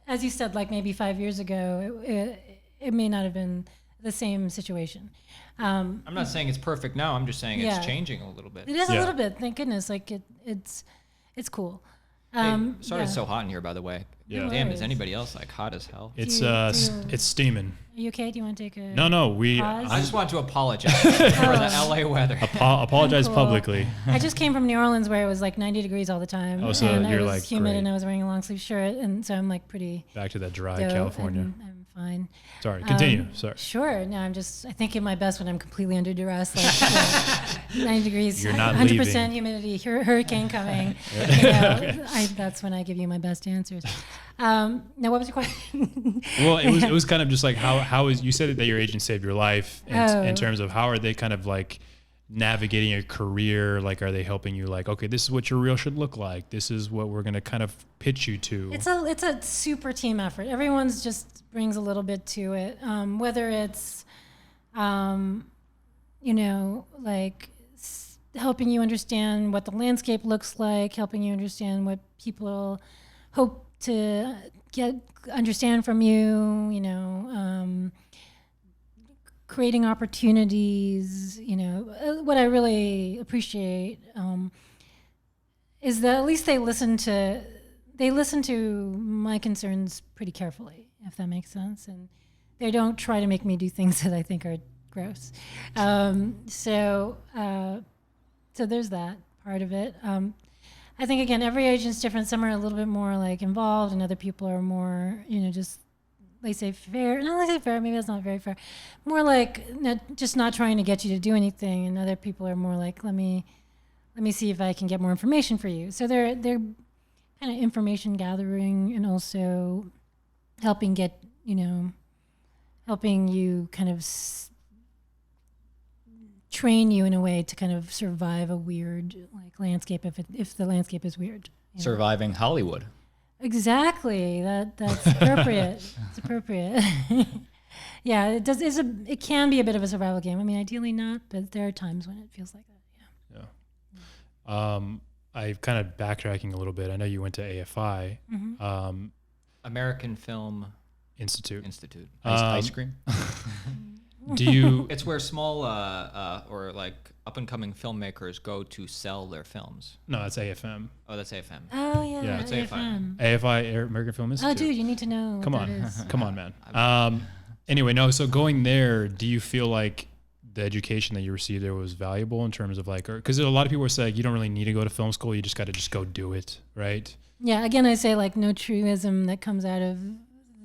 as you said, like maybe 5 years ago, it may not have been the same situation. I'm not saying it's perfect now. I'm just saying it's changing a little bit. It is a little bit. Thank goodness. Like it's cool. Sorry it's so hot in here, by the way. Yeah. Damn, is anybody else like hot as hell? It's it's steaming. Are you okay? Do you want to take a No. pause? I just want to apologize for the LA weather. Apologize Cool. publicly. I just came from New Orleans where it was like 90 degrees all the time. Oh, so and you're it was like humid great. and I was wearing a long sleeve shirt, and so I'm like pretty Back to that dry dope, California. and I'm fine. Sorry, continue. Sorry. Sure. No, I think at my best when I'm completely under duress, like 90 degrees, You're not 100% leaving. humidity, hurricane coming. That's when I give you my best answers. Now, what was your question? Well, it was kind of just like how is, you said that your agent saved your life in terms of how are they kind of like navigating your career? Like, are they helping you like, okay, this is what your reel should look like. This is what we're going to kind of pitch you to. It's a super team effort. Everyone's just brings a little bit to it. Whether it's, like helping you understand what the landscape looks like, helping you understand what people hope to understand from you, creating opportunities, what I really appreciate is that at least they listen to my concerns pretty carefully, if that makes sense. And they don't try to make me do things that I think are gross. So there's that part of it. I think, again, every agent's different. Some are a little bit more like involved and other people are more, just laissez-faire. Not laissez-faire, maybe that's not very fair. More like just not trying to get you to do anything. And other people are more like, let me see if I can get more information for you. So they're kind of information gathering and also helping you kind of train you in a way to kind of survive a weird like landscape if the landscape is weird. Surviving Hollywood. Exactly. That's appropriate. It's appropriate. Yeah, it can be a bit of a survival game. I mean, ideally not, but there are times when it feels like that. Yeah. I'm kind of backtracking a little bit. I know you went to AFI, American Film Institute. Ice cream. Do you? It's where small or like up and coming filmmakers go to sell their films. No, that's AFM. Oh, that's AFM. Oh yeah, Yeah, it's AFM. AFI, American Film Institute. Oh, dude, you need to know. Come what on, that is. come on, man. Anyway, no. So going there, do you feel like the education that you received there was valuable in terms of like, because a lot of people are saying you don't really need to go to film school. You just got to go do it, right? Yeah. Again, I say like no truism that comes out of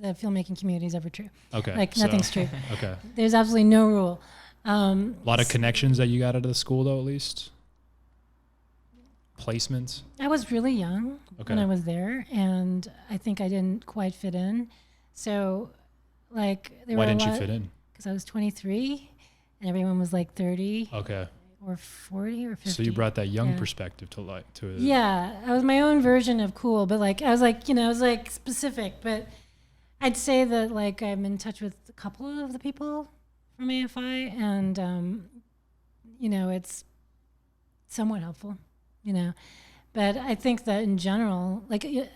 the filmmaking community is ever true. Okay. Like nothing's true. Okay. There's absolutely no rule. A lot of connections that you got out of the school, though, at least. Placements. I was really young Okay. when I was there, and I think I didn't quite fit in. So, like, Why didn't you fit in? Because I was 23, and everyone was like 30 Okay. or 40 or 50. So you brought that young Yeah. perspective to it. Yeah, I was my own version of cool, but like I was like specific. But I'd say that like I'm in touch with a couple of the people from AFI, and it's somewhat helpful, But I think that in general, like it's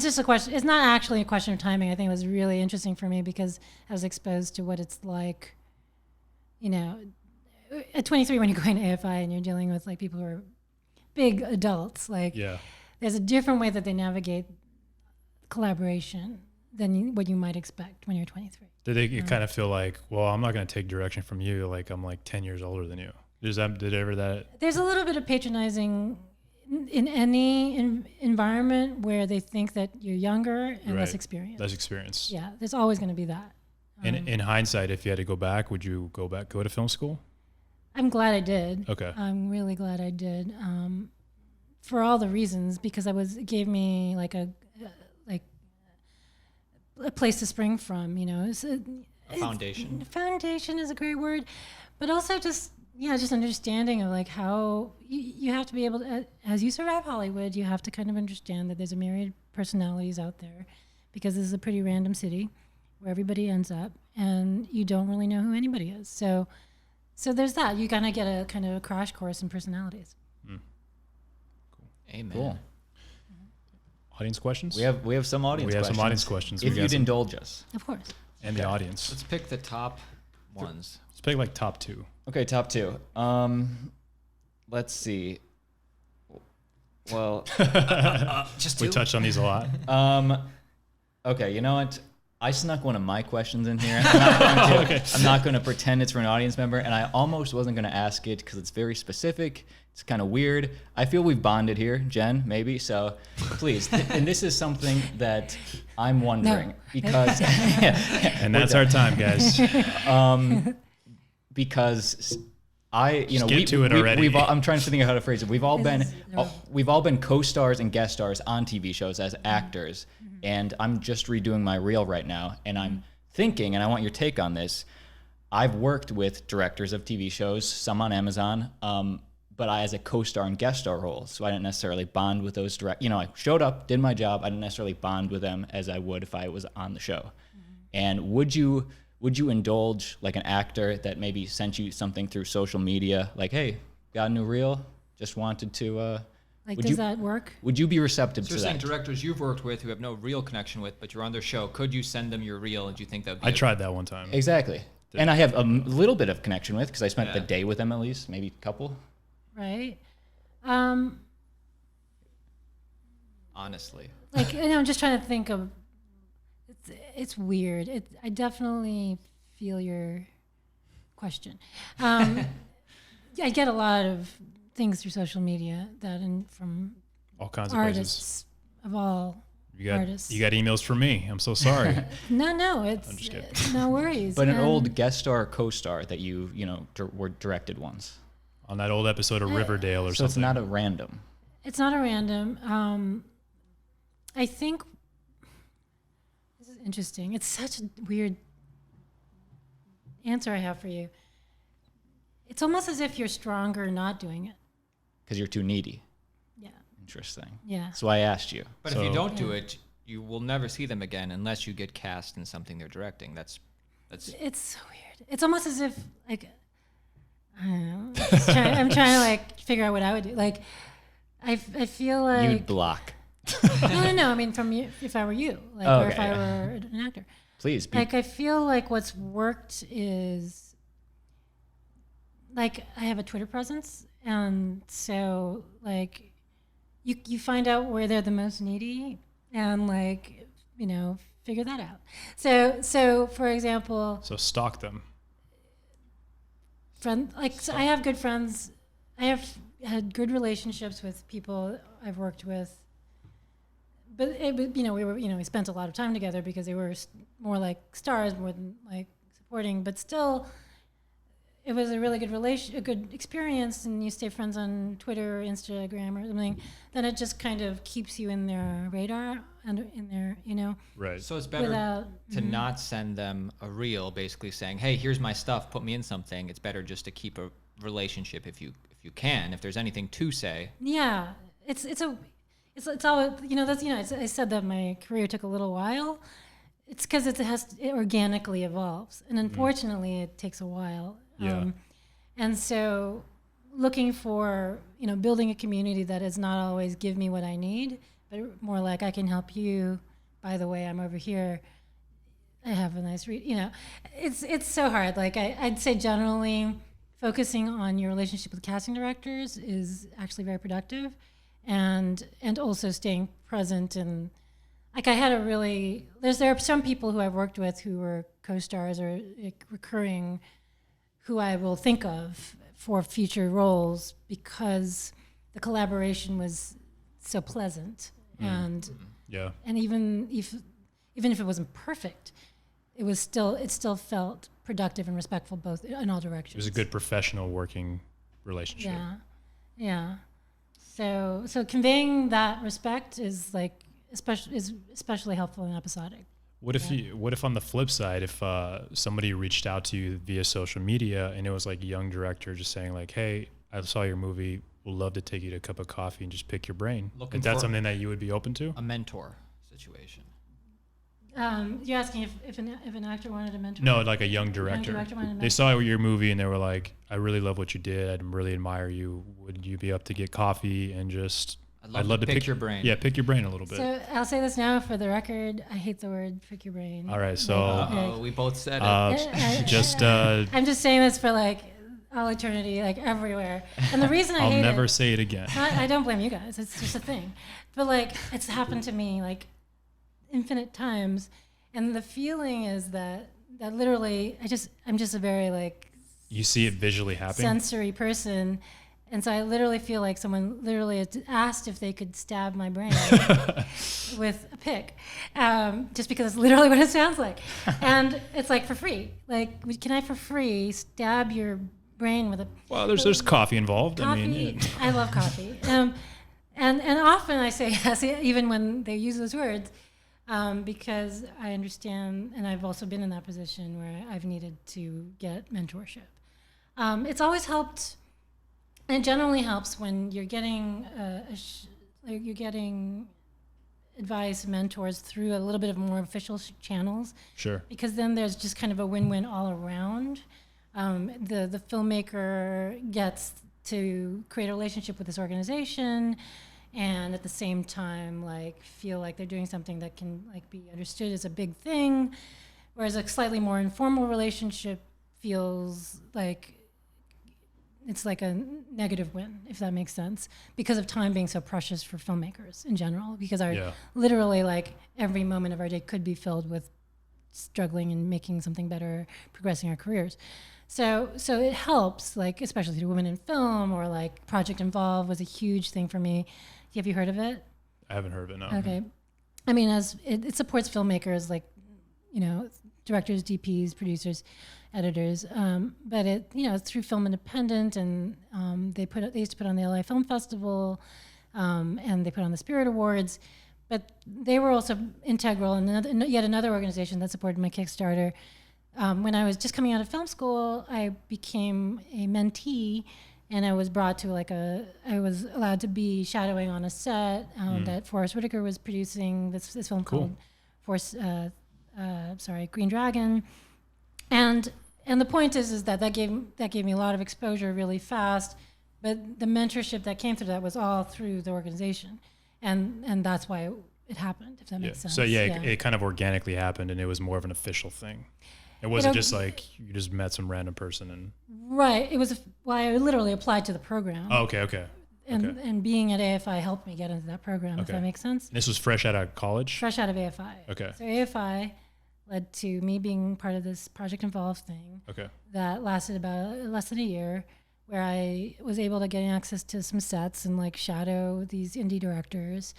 just a question. It's not actually a question of timing. I think it was really interesting for me because I was exposed to what it's like, at 23 when you're going to AFI and you're dealing with like people who are big adults. Like, there's a different way that they navigate collaboration than what you might expect when you're 23. Did they kind of feel like, well, I'm not going to take direction from you. Like I'm like 10 years older than you. There's a little bit of patronizing in any environment where they think that you're younger and less experienced. Less experience. Yeah, there's always going to be that. In hindsight, if you had to go back, would you go to film school? I'm glad I did. Okay. I'm really glad I did. For all the reasons, because it gave me like a place to spring from, A foundation. Foundation is a great word, but also just understanding of like how you have to be able to, as you survive Hollywood, you have to kind of understand that there's a myriad personalities out there, because this is a pretty random city where everybody ends up, and you don't really know who anybody is. So there's that. You gotta get a kind of a crash course in personalities. Cool. Amen. Cool. Audience questions? We have some audience questions. Some audience questions. If you'd indulge us. Of course. And the audience. Let's pick the top ones. Let's pick like top 2. Okay, top 2. Let's see. Well, Just we touched on these a lot. okay, you know what? I snuck one of my questions in here. I'm not going to pretend it's for an audience member, and I almost wasn't going to ask it because it's very specific. It's kind of weird. I feel we've bonded here, Jen, maybe. So please, and this is something that I'm wondering because, and that's our time, guys. Because I'm trying to think of how to phrase it. We've all been co-stars and guest stars on TV shows as actors, and I'm just redoing my reel right now, and I'm thinking, and I want your take on this. I've worked with directors of TV shows, some on Amazon, but I as a co-star and guest star role, so I didn't necessarily bond with those I showed up, did my job. I didn't necessarily bond with them as I would if I was on the show. And would you indulge like an actor that maybe sent you something through social media, like, hey, got a new reel, just wanted to does that work? Would you be receptive so to you're saying that? directors you've worked with who have no real connection with, but you're on their show, could you send them your reel, and do you think that would be I tried that one time. Exactly. And I have a little bit of connection with, because I spent the day with them at least, maybe a couple. Right. honestly? I'm just trying to think of. It's weird. I definitely feel your question. I get a lot of things through social media from all kinds of artists of all artists. You got emails from me. I'm so sorry. No, I'm just kidding. No worries. But an old guest star, co-star that you were directed once on that old episode of Riverdale or so something. It's not a random. It's not a random. I think this is interesting. It's such a weird answer I have for you. It's almost as if you're stronger not doing it. Because you're too needy. Yeah. Interesting. Yeah. So I asked you. But if you don't do it, you will never see them again unless you get cast in something they're directing. That's. It's so weird. It's almost as if I don't know. I'm trying to figure out what I would do. I feel like you'd block. No. I mean, from you, if I were you, or if I were an actor. Please. I feel like what's worked is I have a Twitter presence, and so you find out where they're the most needy, and figure that out. So for example. So stalk them. I have good friends. I have had good relationships with people I've worked with. But we spent a lot of time together because they were more like stars more than supporting. But still, it was a really good a good experience, and you stay friends on Twitter or Instagram or something. Then it just kind of keeps you in their radar and in their Right. So it's better to not send them a reel, basically saying, "Hey, here's my stuff. Put me in something." It's better just to keep a relationship if you can. If there's anything to say. Yeah, it's all that's I said that my career took a little while. It's because it organically evolves, and unfortunately, it takes a while. Yeah. And so, looking for building a community that is not always give me what I need, but more like I can help you. By the way, I'm over here. I have a nice it's so hard. I'd say generally, focusing on your relationship with casting directors is actually very productive. And also staying present, and I had there are some people who I've worked with who were co-stars or recurring who I will think of for future roles because the collaboration was so pleasant and even if it wasn't perfect, it still felt productive and respectful both in all directions. It was a good professional working relationship. Yeah. So conveying that respect is especially helpful in episodic. What if on the flip side, if somebody reached out to you via social media and it was a young director just saying "Hey, I saw your movie, would love to take you to a cup of coffee and just pick your brain." Is that something that you would be open to? A mentor situation. You're asking if an actor wanted a mentor? No, a young director. They saw your movie and they were like, "I really love what you did. I really admire you. Would you be up to get coffee and just?" I'd love to pick your brain. Yeah, pick your brain a little bit. So I'll say this now for the record. I hate the word "pick your brain." All right, so we both said it. I'm just saying this for all eternity, everywhere. And the reason I hate it. I'll never say it again. I don't blame you guys. It's just a thing. But it's happened to me infinite times, And the feeling is that literally, I'm just a very like You see it visually happening? sensory person. And so I literally feel like someone literally asked if they could stab my brain with a pick, just because it's literally what it sounds like. And it's like for free. Like, can I for free stab your brain with a... Well, there's coffee involved. Coffee, I mean, I love coffee. And often I say yes, even when they use those words, because I understand, and I've also been in that position where I've needed to get mentorship. It's always helped... And it generally helps when you're getting you're getting advice, mentors through a little bit of more official channels. Sure. Because then there's just kind of a win-win all around. The filmmaker gets to create a relationship with this organization, and at the same time, like feel like they're doing something that can like be understood as a big thing, whereas a slightly more informal relationship feels like it's like a negative win, if that makes sense, because of time being so precious for filmmakers in general, because our literally like every moment of our day could be filled with struggling and making something better, progressing our careers. So it helps, like especially to women in film, or like Project Involve was a huge thing for me. Have you heard of it? I haven't heard of it, no. Okay. I mean, as it supports filmmakers, like, you know, directors, DPs, producers, editors, but it, you know, it's through Film Independent, and they used to put on the LA Film Festival, and they put on the Spirit Awards, but they were also integral in yet another organization that supported my Kickstarter. When I was just coming out of film school, I became a mentee, and I was brought to I was allowed to be shadowing on a set that Forrest Whitaker was producing this film called Green Dragon. And the point is that gave me a lot of exposure really fast, but the mentorship that came through that was all through the organization, and that's why it happened, if that makes sense. So it kind of organically happened, and it was more of an official thing. It wasn't just like you just met some random person and... Right. It was, I literally applied to the program. Oh, okay. And being at AFI helped me get into that program, if that makes sense. And this was fresh out of college? Fresh out of AFI. Okay. So AFI led to me being part of this Project Involve thing. Okay. That lasted about less than a year, where I was able to get access to some sets and like shadow these indie directors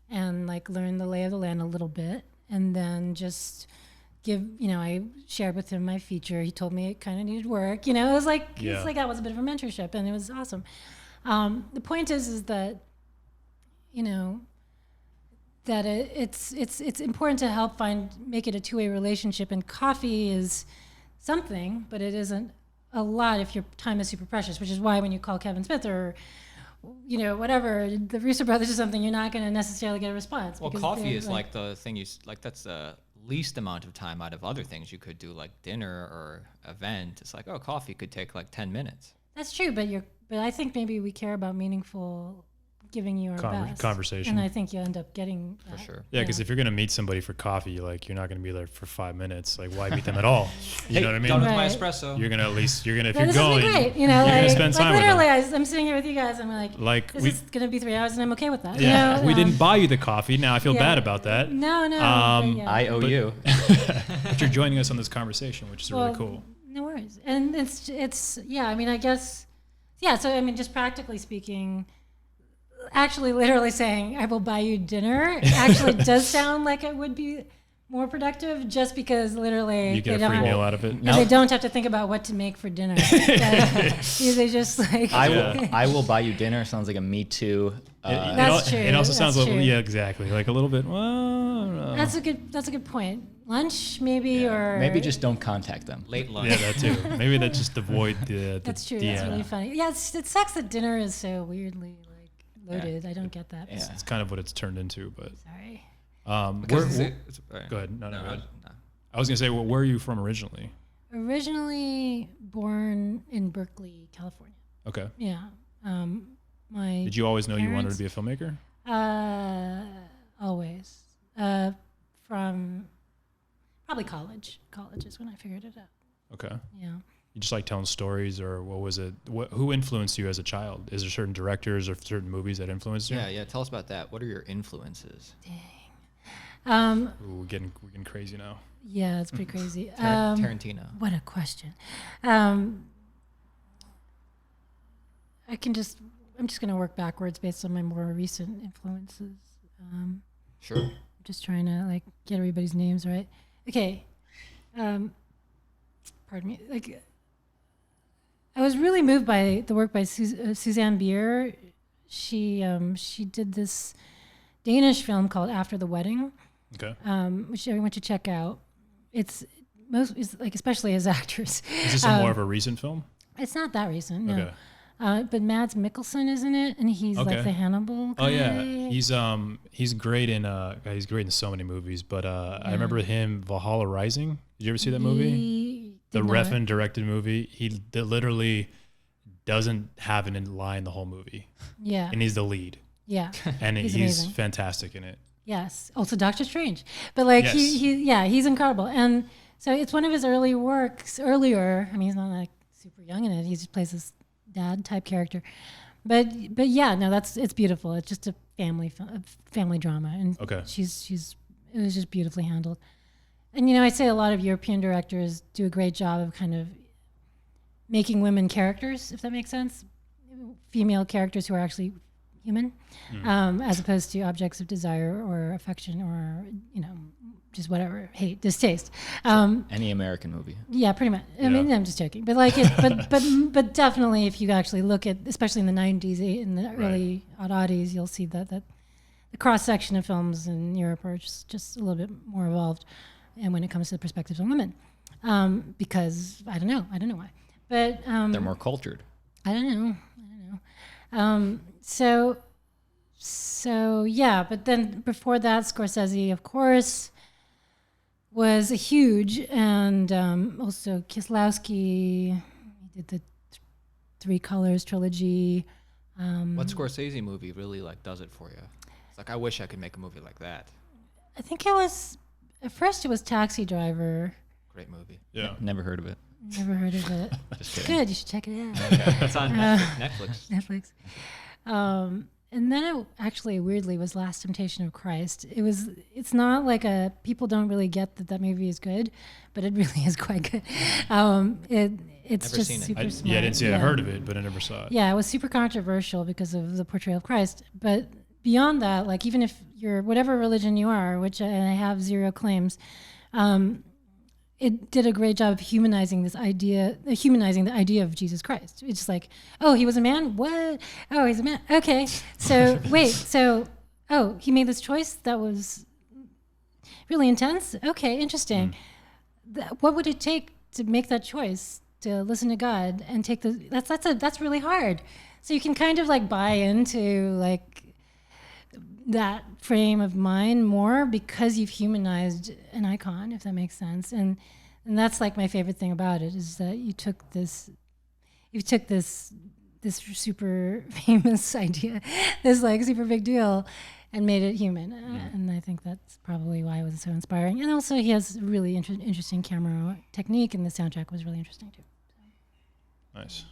and like learn the lay of the land a little bit, and then just... I shared with him my feature. He told me it kind of needed work. It was like, it's like that was a bit of a mentorship, and it was awesome. The point is that, that it's important to help make it a two-way relationship, and coffee is something, but it isn't a lot if your time is super precious, which is why when you call Kevin Smith or whatever, the Russo brothers or something, you're not going to necessarily get a response. Well, coffee is like the thing that's the least amount of time out of other things you could do, like dinner or event. It's like, oh, coffee could take like 10 minutes. That's true, but I think maybe we care about meaningful, giving you our best conversation, and I think you end up getting that. For sure. Yeah, because if you're gonna meet somebody for coffee, like you're not gonna be there for 5 minutes. Like, why meet them at all? You know what I mean? Done with my espresso. You're gonna if you're this going, is great. you're gonna spend time with them. Literally, I'm sitting here with you guys. I'm like this is gonna be 3 hours, and I'm okay with that. Yeah, we didn't buy you the coffee. Now I feel bad about that. No. I owe you. But you're joining us on this conversation, which is really cool. No worries. And it's I mean, I guess so I mean, just practically speaking, actually literally saying I will buy you dinner actually does sound like it would be more productive, just because literally you get a free meal out of it. And they don't have to think about what to make for dinner. They just like I will buy you dinner sounds like a Me Too. That's true. It also sounds like true. exactly, like a little bit. Well, that's a good point. Lunch maybe, or maybe just don't contact them. Late lunch. Yeah, that too. Maybe that just avoid the. That's true. That's really funny. Yeah, it sucks that dinner is so weirdly loaded. I don't get that. Yeah. It's kind of what it's turned into, but. Sorry. Go ahead. No. I was gonna say, where are you from originally? Originally born in Berkeley, California. Okay. Yeah. Did you always know you wanted to be a filmmaker? Always. From probably college. College is when I figured it out. Okay. Yeah. You just like telling stories, or what was it? Who influenced you as a child? Is there certain directors or certain movies that influenced you? Yeah. Tell us about that. What are your influences? Dang. Um, Ooh, we're getting crazy now. yeah, it's pretty crazy. Tarantino. What a question. I'm just going to work backwards based on my more recent influences. Sure. Just trying to like get everybody's names right. Okay. Pardon me. Like, I was really moved by the work by Suzanne Bier. She did this Danish film called After the Wedding, Okay. which everyone should check out. It's like, especially as actors. Is this more of a recent film? It's not that recent, no. Okay. But Mads Mikkelsen is in it, and he's like Okay. the Hannibal guy. Oh yeah, he's great in so many movies. But I remember him Valhalla Rising. Did you ever see that movie? The Refn directed movie. He literally doesn't have a line the whole movie. Yeah. And he's the lead. Yeah. And he's amazing. fantastic in it. Yes. Also Doctor Strange. But like Yes. he's incredible. And so it's one of his early works earlier. I mean, he's not like super young in it. He just plays this dad type character. But yeah, no, it's beautiful. It's just a family drama. And Okay. it was just beautifully handled. And I say a lot of European directors do a great job of kind of making women characters, if that makes sense. Female characters who are actually human, as opposed to objects of desire or affection or, just whatever, hate, distaste. Any American movie. Yeah, pretty much. I mean, I'm just joking. But like, but definitely if you actually look at, especially in the 90s, in the early aughties, you'll see that the cross-section of films in Europe are just a little bit more evolved. And when it comes to the perspectives on women, because I don't know why, but They're more cultured. I don't know. So yeah, but then before that, Scorsese, of course, was a huge, and also Kieslowski. He did the Three Colors trilogy. What Scorsese movie really does it for you? It's like, I wish I could make a movie like that. I think at first it was Taxi Driver. Great movie. Yeah. Never heard of it. Never heard of it. Just kidding. Good, you should check it out. It's on Netflix. And then it actually weirdly was Last Temptation of Christ. It's not like people don't really get that movie is good, but it really is quite good. It's Never just seen it. super smart. I didn't see it. I heard of it, but I never saw it. Yeah, it was super controversial because of the portrayal of Christ. But beyond that, like, even if you're whatever religion you are, which I have zero claims, it did a great job of humanizing the idea of Jesus Christ. It's just like, oh, he was a man? What? Oh, he's a man. Okay. So wait, he made this choice that was really intense? Okay, interesting. What would it take to make that choice, to listen to God and take that's really hard. So you can kind of like buy into like that frame of mind more because you've humanized an icon, if that makes sense. And that's like my favorite thing about it, is that you took this super famous idea, this like super big deal, and made it human. And I think that's probably why it was so inspiring. And also he has really interesting camera technique, and the soundtrack was really interesting too. Nice.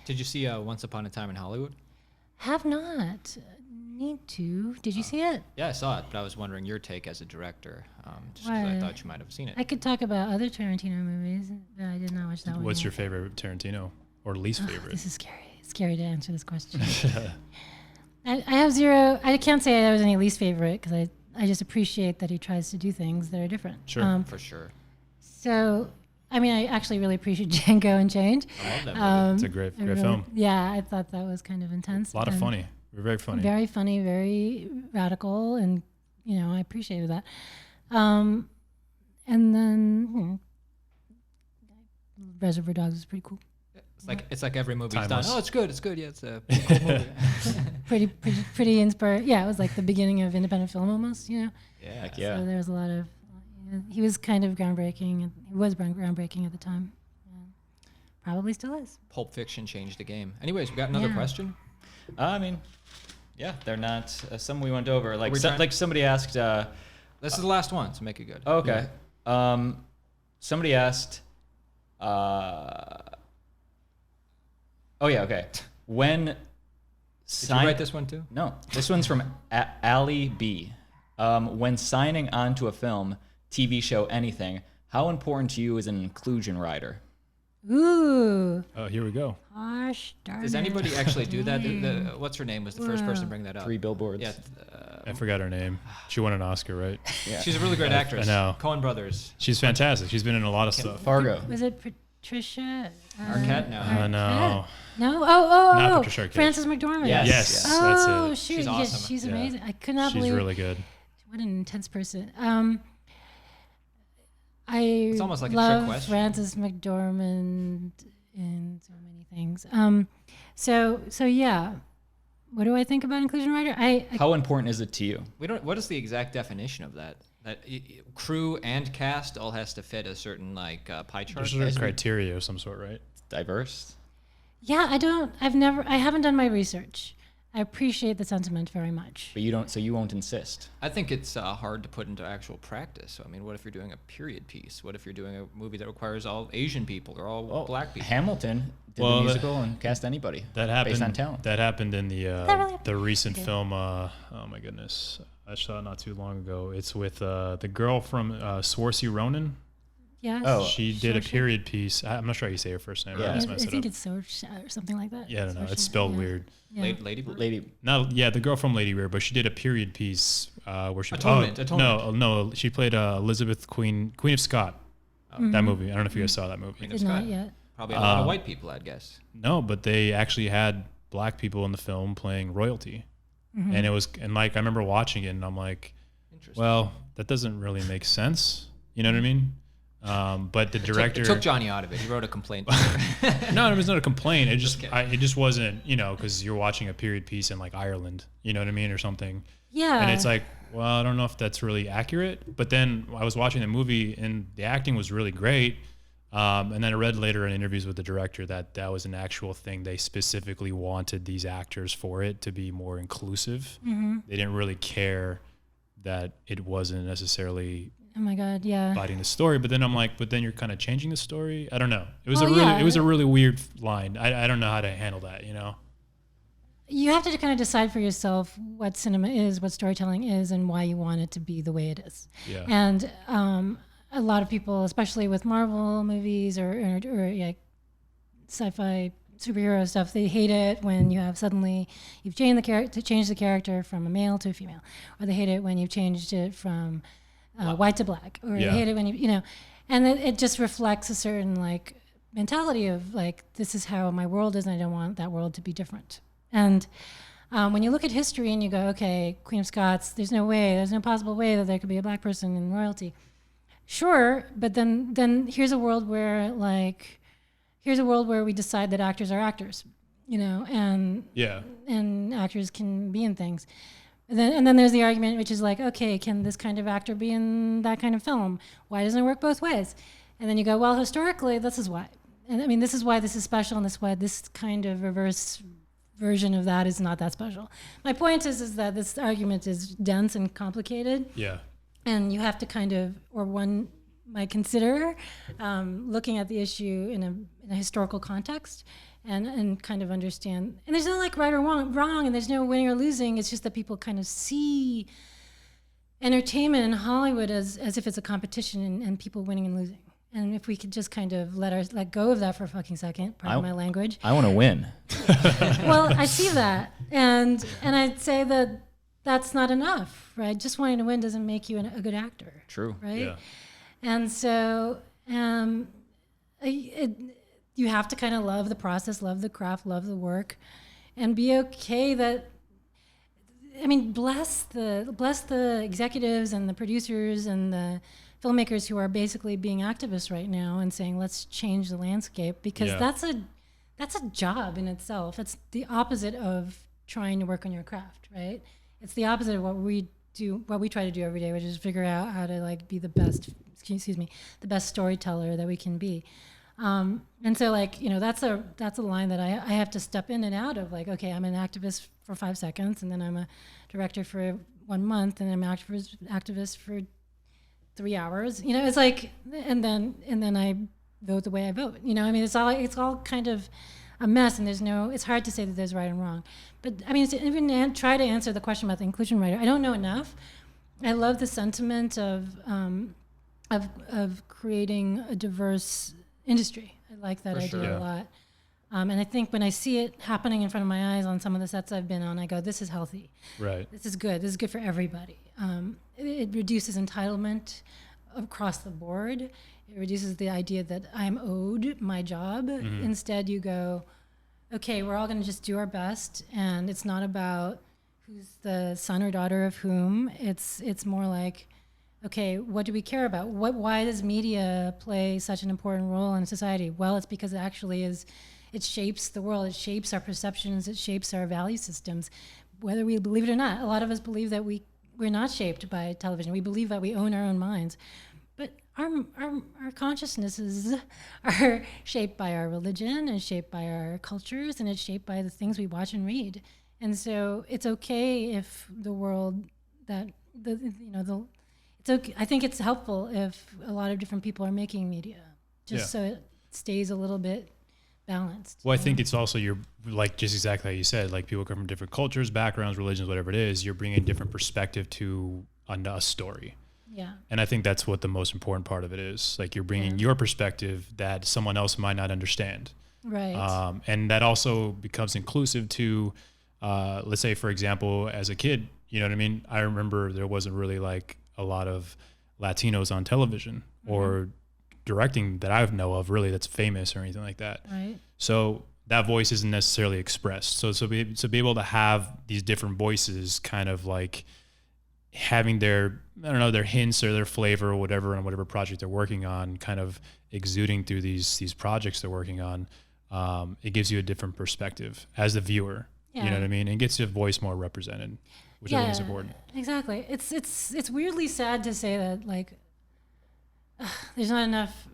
Did you see Once Upon a Time in Hollywood? Have not. Need to. Did you see it? Yeah, I saw it, but I was wondering your take as a director, just because I thought you might have seen it. I could talk about other Tarantino movies, but I did not watch that one. What's yet. your favorite Tarantino or least favorite? This is scary. It's scary to answer this question. I have zero. I can't say there was any least favorite because I just appreciate that he tries to do things that are different. Sure. For sure. So, I mean, I actually really appreciate Django Unchained. I love that movie. It's a great film. Yeah, I thought that was kind of intense. A lot of funny. Very funny. Very funny, very radical, and I appreciated that. And then Reservoir Dogs is pretty cool. It's like every movie he's done. Timeless. Oh, it's good. Yeah, it's a pretty cool movie. pretty inspired. Yeah, it was like the beginning of independent film almost. Yeah. Heck yeah. So there was a lot of. He was kind of groundbreaking. He was groundbreaking at the time. Probably still is. Pulp Fiction changed the game. Anyways, we got another question. I mean, yeah, they're not some we went over. Like We're like somebody asked. This is the last one, so make it good. Okay. Somebody asked. Oh yeah. Okay. When. Did you write this one too? No, this one's from Ali B. When signing on to a film, TV show, anything, how important to you is an inclusion rider? Ooh. Oh, here we go. Gosh darn Does it. anybody actually do that? What's her name was the first person to bring that up? 3 billboards. Yeah, I forgot her name. She won an Oscar, right? Yeah. she's a really great actress. I know. Coen Brothers. She's fantastic. She's been in a lot of stuff. Fargo. Was it Patricia? Arquette? No. No. No? Not Oh. Patricia Arquette. Frances McDormand. Yes. Yes, Yes. that's Oh, it. shoot. She's Yes, awesome. she's Yeah. amazing. I could not She's believe really good. what an intense person. I It's almost like a trick love question. Frances McDormand in so many things. So yeah. What do I think about inclusion writer? I How important is it to you? We don't. What is the exact definition of that? That crew and cast all has to fit a certain pie chart. There's a criteria of some sort, right? Diverse? yeah, I haven't done my research. I appreciate the sentiment very much. But you don't, so you won't insist. I think it's hard to put into actual practice. So, I mean, what if you're doing a period piece? What if you're doing a movie that requires all Asian people or all black people? Hamilton did Well, the musical and cast anybody That happened. based on talent. That happened in really- the recent film. Oh my goodness, I saw it not too long ago. It's with the girl from Saoirse Ronan. Yes. Oh, She did a Saoirse? period piece. I'm not sure how you say her first name. Yeah. I just I messed it think up. it's Saoirse or something like that. Yeah, I don't know. Saoirse, It's spelled yeah. weird. Yeah. Lady Bird? Lady, The girl from Lady Weird, but she did a period piece where she Atonement. No, she played Elizabeth Queen of Scott. That movie. I don't know if you guys saw that movie. Did not yet. Probably a lot of white people, I'd guess. No, but they actually had black people in the film playing royalty, and it was I remember watching it and I'm like, Interesting. well, that doesn't really make sense. You know what I mean? But the director It took Johnny out of it. He wrote a complaint. No, it was not a complaint. It Just it just wasn't, because you're watching a period piece in Ireland, you know what I mean, or something. Yeah. And it's like, well, I don't know if that's really accurate. But then I was watching the movie and the acting was really great. And then I read later in interviews with the director that was an actual thing. They specifically wanted these actors for it to be more inclusive. They didn't really care that it wasn't necessarily Oh my God. Yeah. biting the story. But then I'm like, but then you're kind of changing the story. I don't know. It was Well, it was a really weird line. I don't know how to handle that, You have to kind of decide for yourself what cinema is, what storytelling is, and why you want it to be the way it is. Yeah. And a lot of people, especially with Marvel movies or sci-fi superhero stuff, they hate it when you have suddenly you've changed the character from a male to a female, or they hate it when you've changed it from white to black, or Yeah. they hate it when and it just reflects a certain mentality of this is how my world is, and I don't want that world to be different. And when you look at history and you go, okay, Queen of Scots, there's no possible way that there could be a black person in royalty. Sure, but then here's a world where we decide that actors are actors, and Yeah. and actors can be in things. And then there's the argument, which is okay, can this kind of actor be in that kind of film? Why doesn't it work both ways? And then you go, well, historically, this is why. And I mean, this is why this is special, and this is why this kind of reverse version of that is not that special. My point is that this argument is dense and complicated. Yeah. And you have to one might consider looking at the issue in a historical context and kind of understand. And there's no right or wrong, and there's no winning or losing. It's just that people kind of see entertainment in Hollywood as if it's a competition and people winning and losing. And if we could just kind of let go of that for a fucking second, pardon my language. I want to win. Well, I see that, and I'd say that that's not enough, right? Just wanting to win doesn't make you a good actor. True. Right? Yeah. And so you have to kind of love the process, love the craft, love the work, and be okay that, bless the executives and the producers and the filmmakers who are basically being activists right now and saying, let's change the landscape, because Yeah. that's a job in itself. It's the opposite of trying to work on your craft, right? It's the opposite of what we try to do every day, which is figure out how to be the best storyteller that we can be. And so that's a line that I have to step in and out of. Okay, I'm an activist for 5 seconds, and then I'm a director for 1 month, and I'm an activist for 3 hours. It's and then I vote the way I vote. It's all kind of a mess, and it's hard to say that there's right and wrong. But to even try to answer the question about the inclusion writer, I don't know enough. I love the sentiment of creating a diverse industry. I like that For idea sure. a lot. And I think when I see it happening in front of my eyes on some of the sets I've been on, I go, this is healthy. Right. This is good. This is good for everybody. It reduces entitlement across the board. It reduces the idea that I'm owed my job. Instead, you go, okay, we're all going to just do our best, and it's not about who's the son or daughter of whom. It's more like, okay, what do we care about? Why does media play such an important role in society? Well, it's because it actually is. It shapes the world. It shapes our perceptions. It shapes our value systems, whether we believe it or not. A lot of us believe that we're not shaped by television. We believe that we own our own minds. But our consciousnesses are shaped by our religion and shaped by our cultures, and it's shaped by the things we watch and read. And so it's okay if the world it's okay. I think it's helpful if a lot of different people are making media, just so it stays a little bit balanced. Well, I think it's also you're like just exactly how you said, like people come from different cultures, backgrounds, religions, whatever it is. You're bringing a different perspective to a story. Yeah. And I think that's what the most important part of it is. Like you're bringing your perspective that someone else might not understand. Right. And that also becomes inclusive to, let's say, for example, as a kid, you know what I mean? I remember there wasn't really like a lot of Latinos on television or directing that I know of really that's famous or anything like that. Right. So that voice isn't necessarily expressed. So be able to have these different voices kind of like having their, I don't know, their hints or their flavor or whatever on whatever project they're working on, kind of exuding through these projects they're working on. It gives you a different perspective as the viewer. Yeah. You know what I mean? And gets your voice more represented, which I think is important. Exactly. It's weirdly sad to say that like there's not enough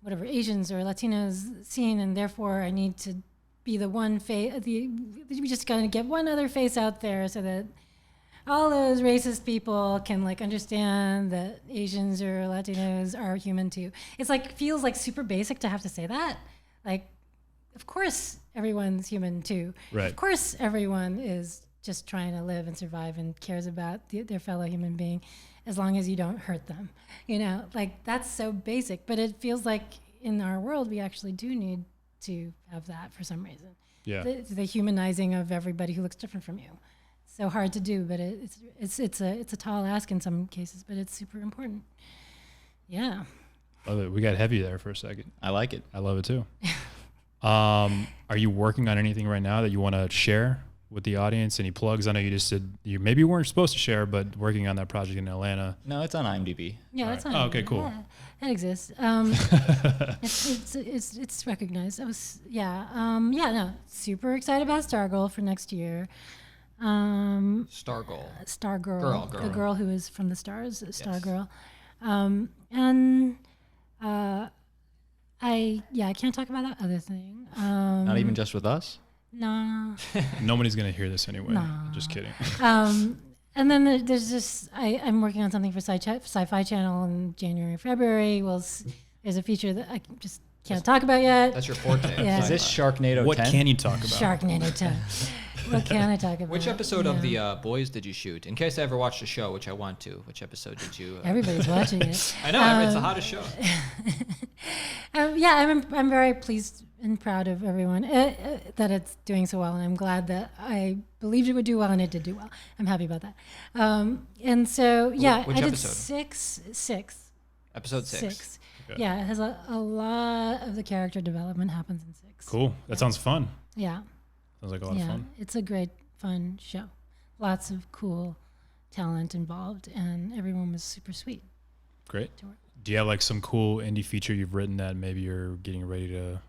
whatever Asians or Latinos seen, and therefore I need to be the one face. We just gotta get one other face out there so that all those racist people can like understand that Asians or Latinos are human too. It's like feels like super basic to have to say that. Like, of course everyone's human too. Right. Of course everyone is just trying to live and survive and cares about their fellow human being, as long as you don't hurt them. You know, like that's so basic. But it feels like in our world we actually do need to have that for some reason. Yeah. The humanizing of everybody who looks different from you. So hard to do, but it's a tall ask in some cases, but it's super important. Yeah. Love it. We got heavy there for a second. I like it. I love it too. Are you working on anything right now that you want to share with the audience? Any plugs? I know you just said you maybe weren't supposed to share, but working on that project in Atlanta. No, it's on IMDb. Yeah, that's right. Oh, okay, cool. Yeah, that exists. It's recognized. No, super excited about Stargirl for next year. Stargirl. Stargirl, Girl. the girl who is from the stars, Stargirl. I can't talk about that other thing. Not even just with us? No. Nobody's gonna hear this anyway. No. Just kidding. And then there's just I'm working on something for Sci-Fi Channel in January, February. There's a feature that I just can't talk about yet. That's your forte. Yeah. Is this Sharknado What 10? can you talk about? Sharknado 10. What can I talk about? Which episode of The Boys did you shoot? In case I ever watched the show, which I want to. Which episode did you? Everybody's watching it. I know. It's the hottest show. I'm very pleased and proud of everyone that it's doing so well, and I'm glad that I believed it would do well, and it did do well. I'm happy about that. And so Which I did episode? six. Episode 6. Okay. Yeah, it has a lot of the character development happens in 6. Cool. That sounds fun. Yeah. Sounds like a lot of fun. It's a great, fun show. Lots of cool talent involved, and everyone was super sweet. Great. to work. Do you have like some cool indie feature you've written that maybe you're getting ready to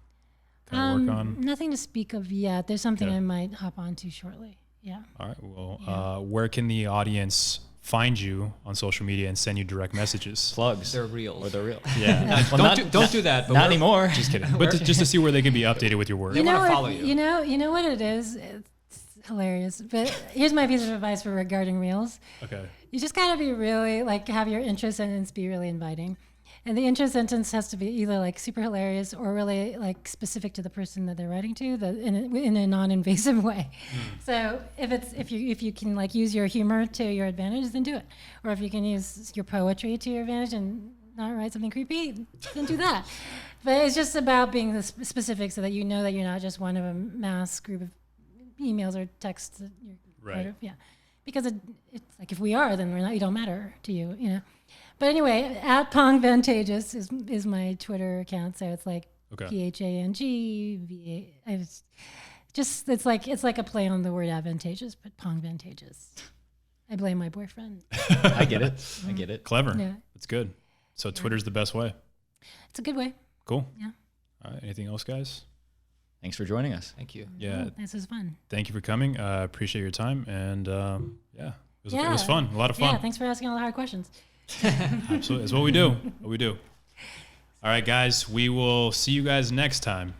kind of work on? Nothing to speak of yet. There's something Okay. I might hop onto shortly. Yeah. All right. Well, where can the audience find you on social media and send you direct messages? Plugs. They're real. Or they're real. Yeah. Don't do that. But Not we're- anymore. Just kidding. But just to see where they can be updated with your work. They wanna follow you. You know what it is? It's hilarious. But here's my piece of advice for regarding reels. Okay. You just gotta be really like have your interests and be really inviting. And the intro sentence has to be either like super hilarious or really like specific to the person that they're writing to, in a non-invasive way. So if you can like use your humor to your advantage, then do it. Or if you can use your poetry to your advantage and not write something creepy, then do that. But it's just about being specific so that you know that you're not just one of a mass group of emails or texts that you're part of. Yeah. Because it's like if we are, then we're not. You don't matter to you, you know. But anyway, at Advantageous is my Twitter account. So it's like PHANG VA. It's like a play on the word advantageous, but Advantageous. I blame my boyfriend. I get it. Clever. Yeah. It's good. So Twitter's the best way. It's a good way. Cool. Yeah. Anything else, guys? Thanks for joining us. Thank you. Yeah. This was fun. Thank you for coming. Appreciate your time. And it was fun. A lot of fun. Yeah, thanks for asking all the hard questions. Absolutely. It's what we do. All right, guys. We will see you guys next time.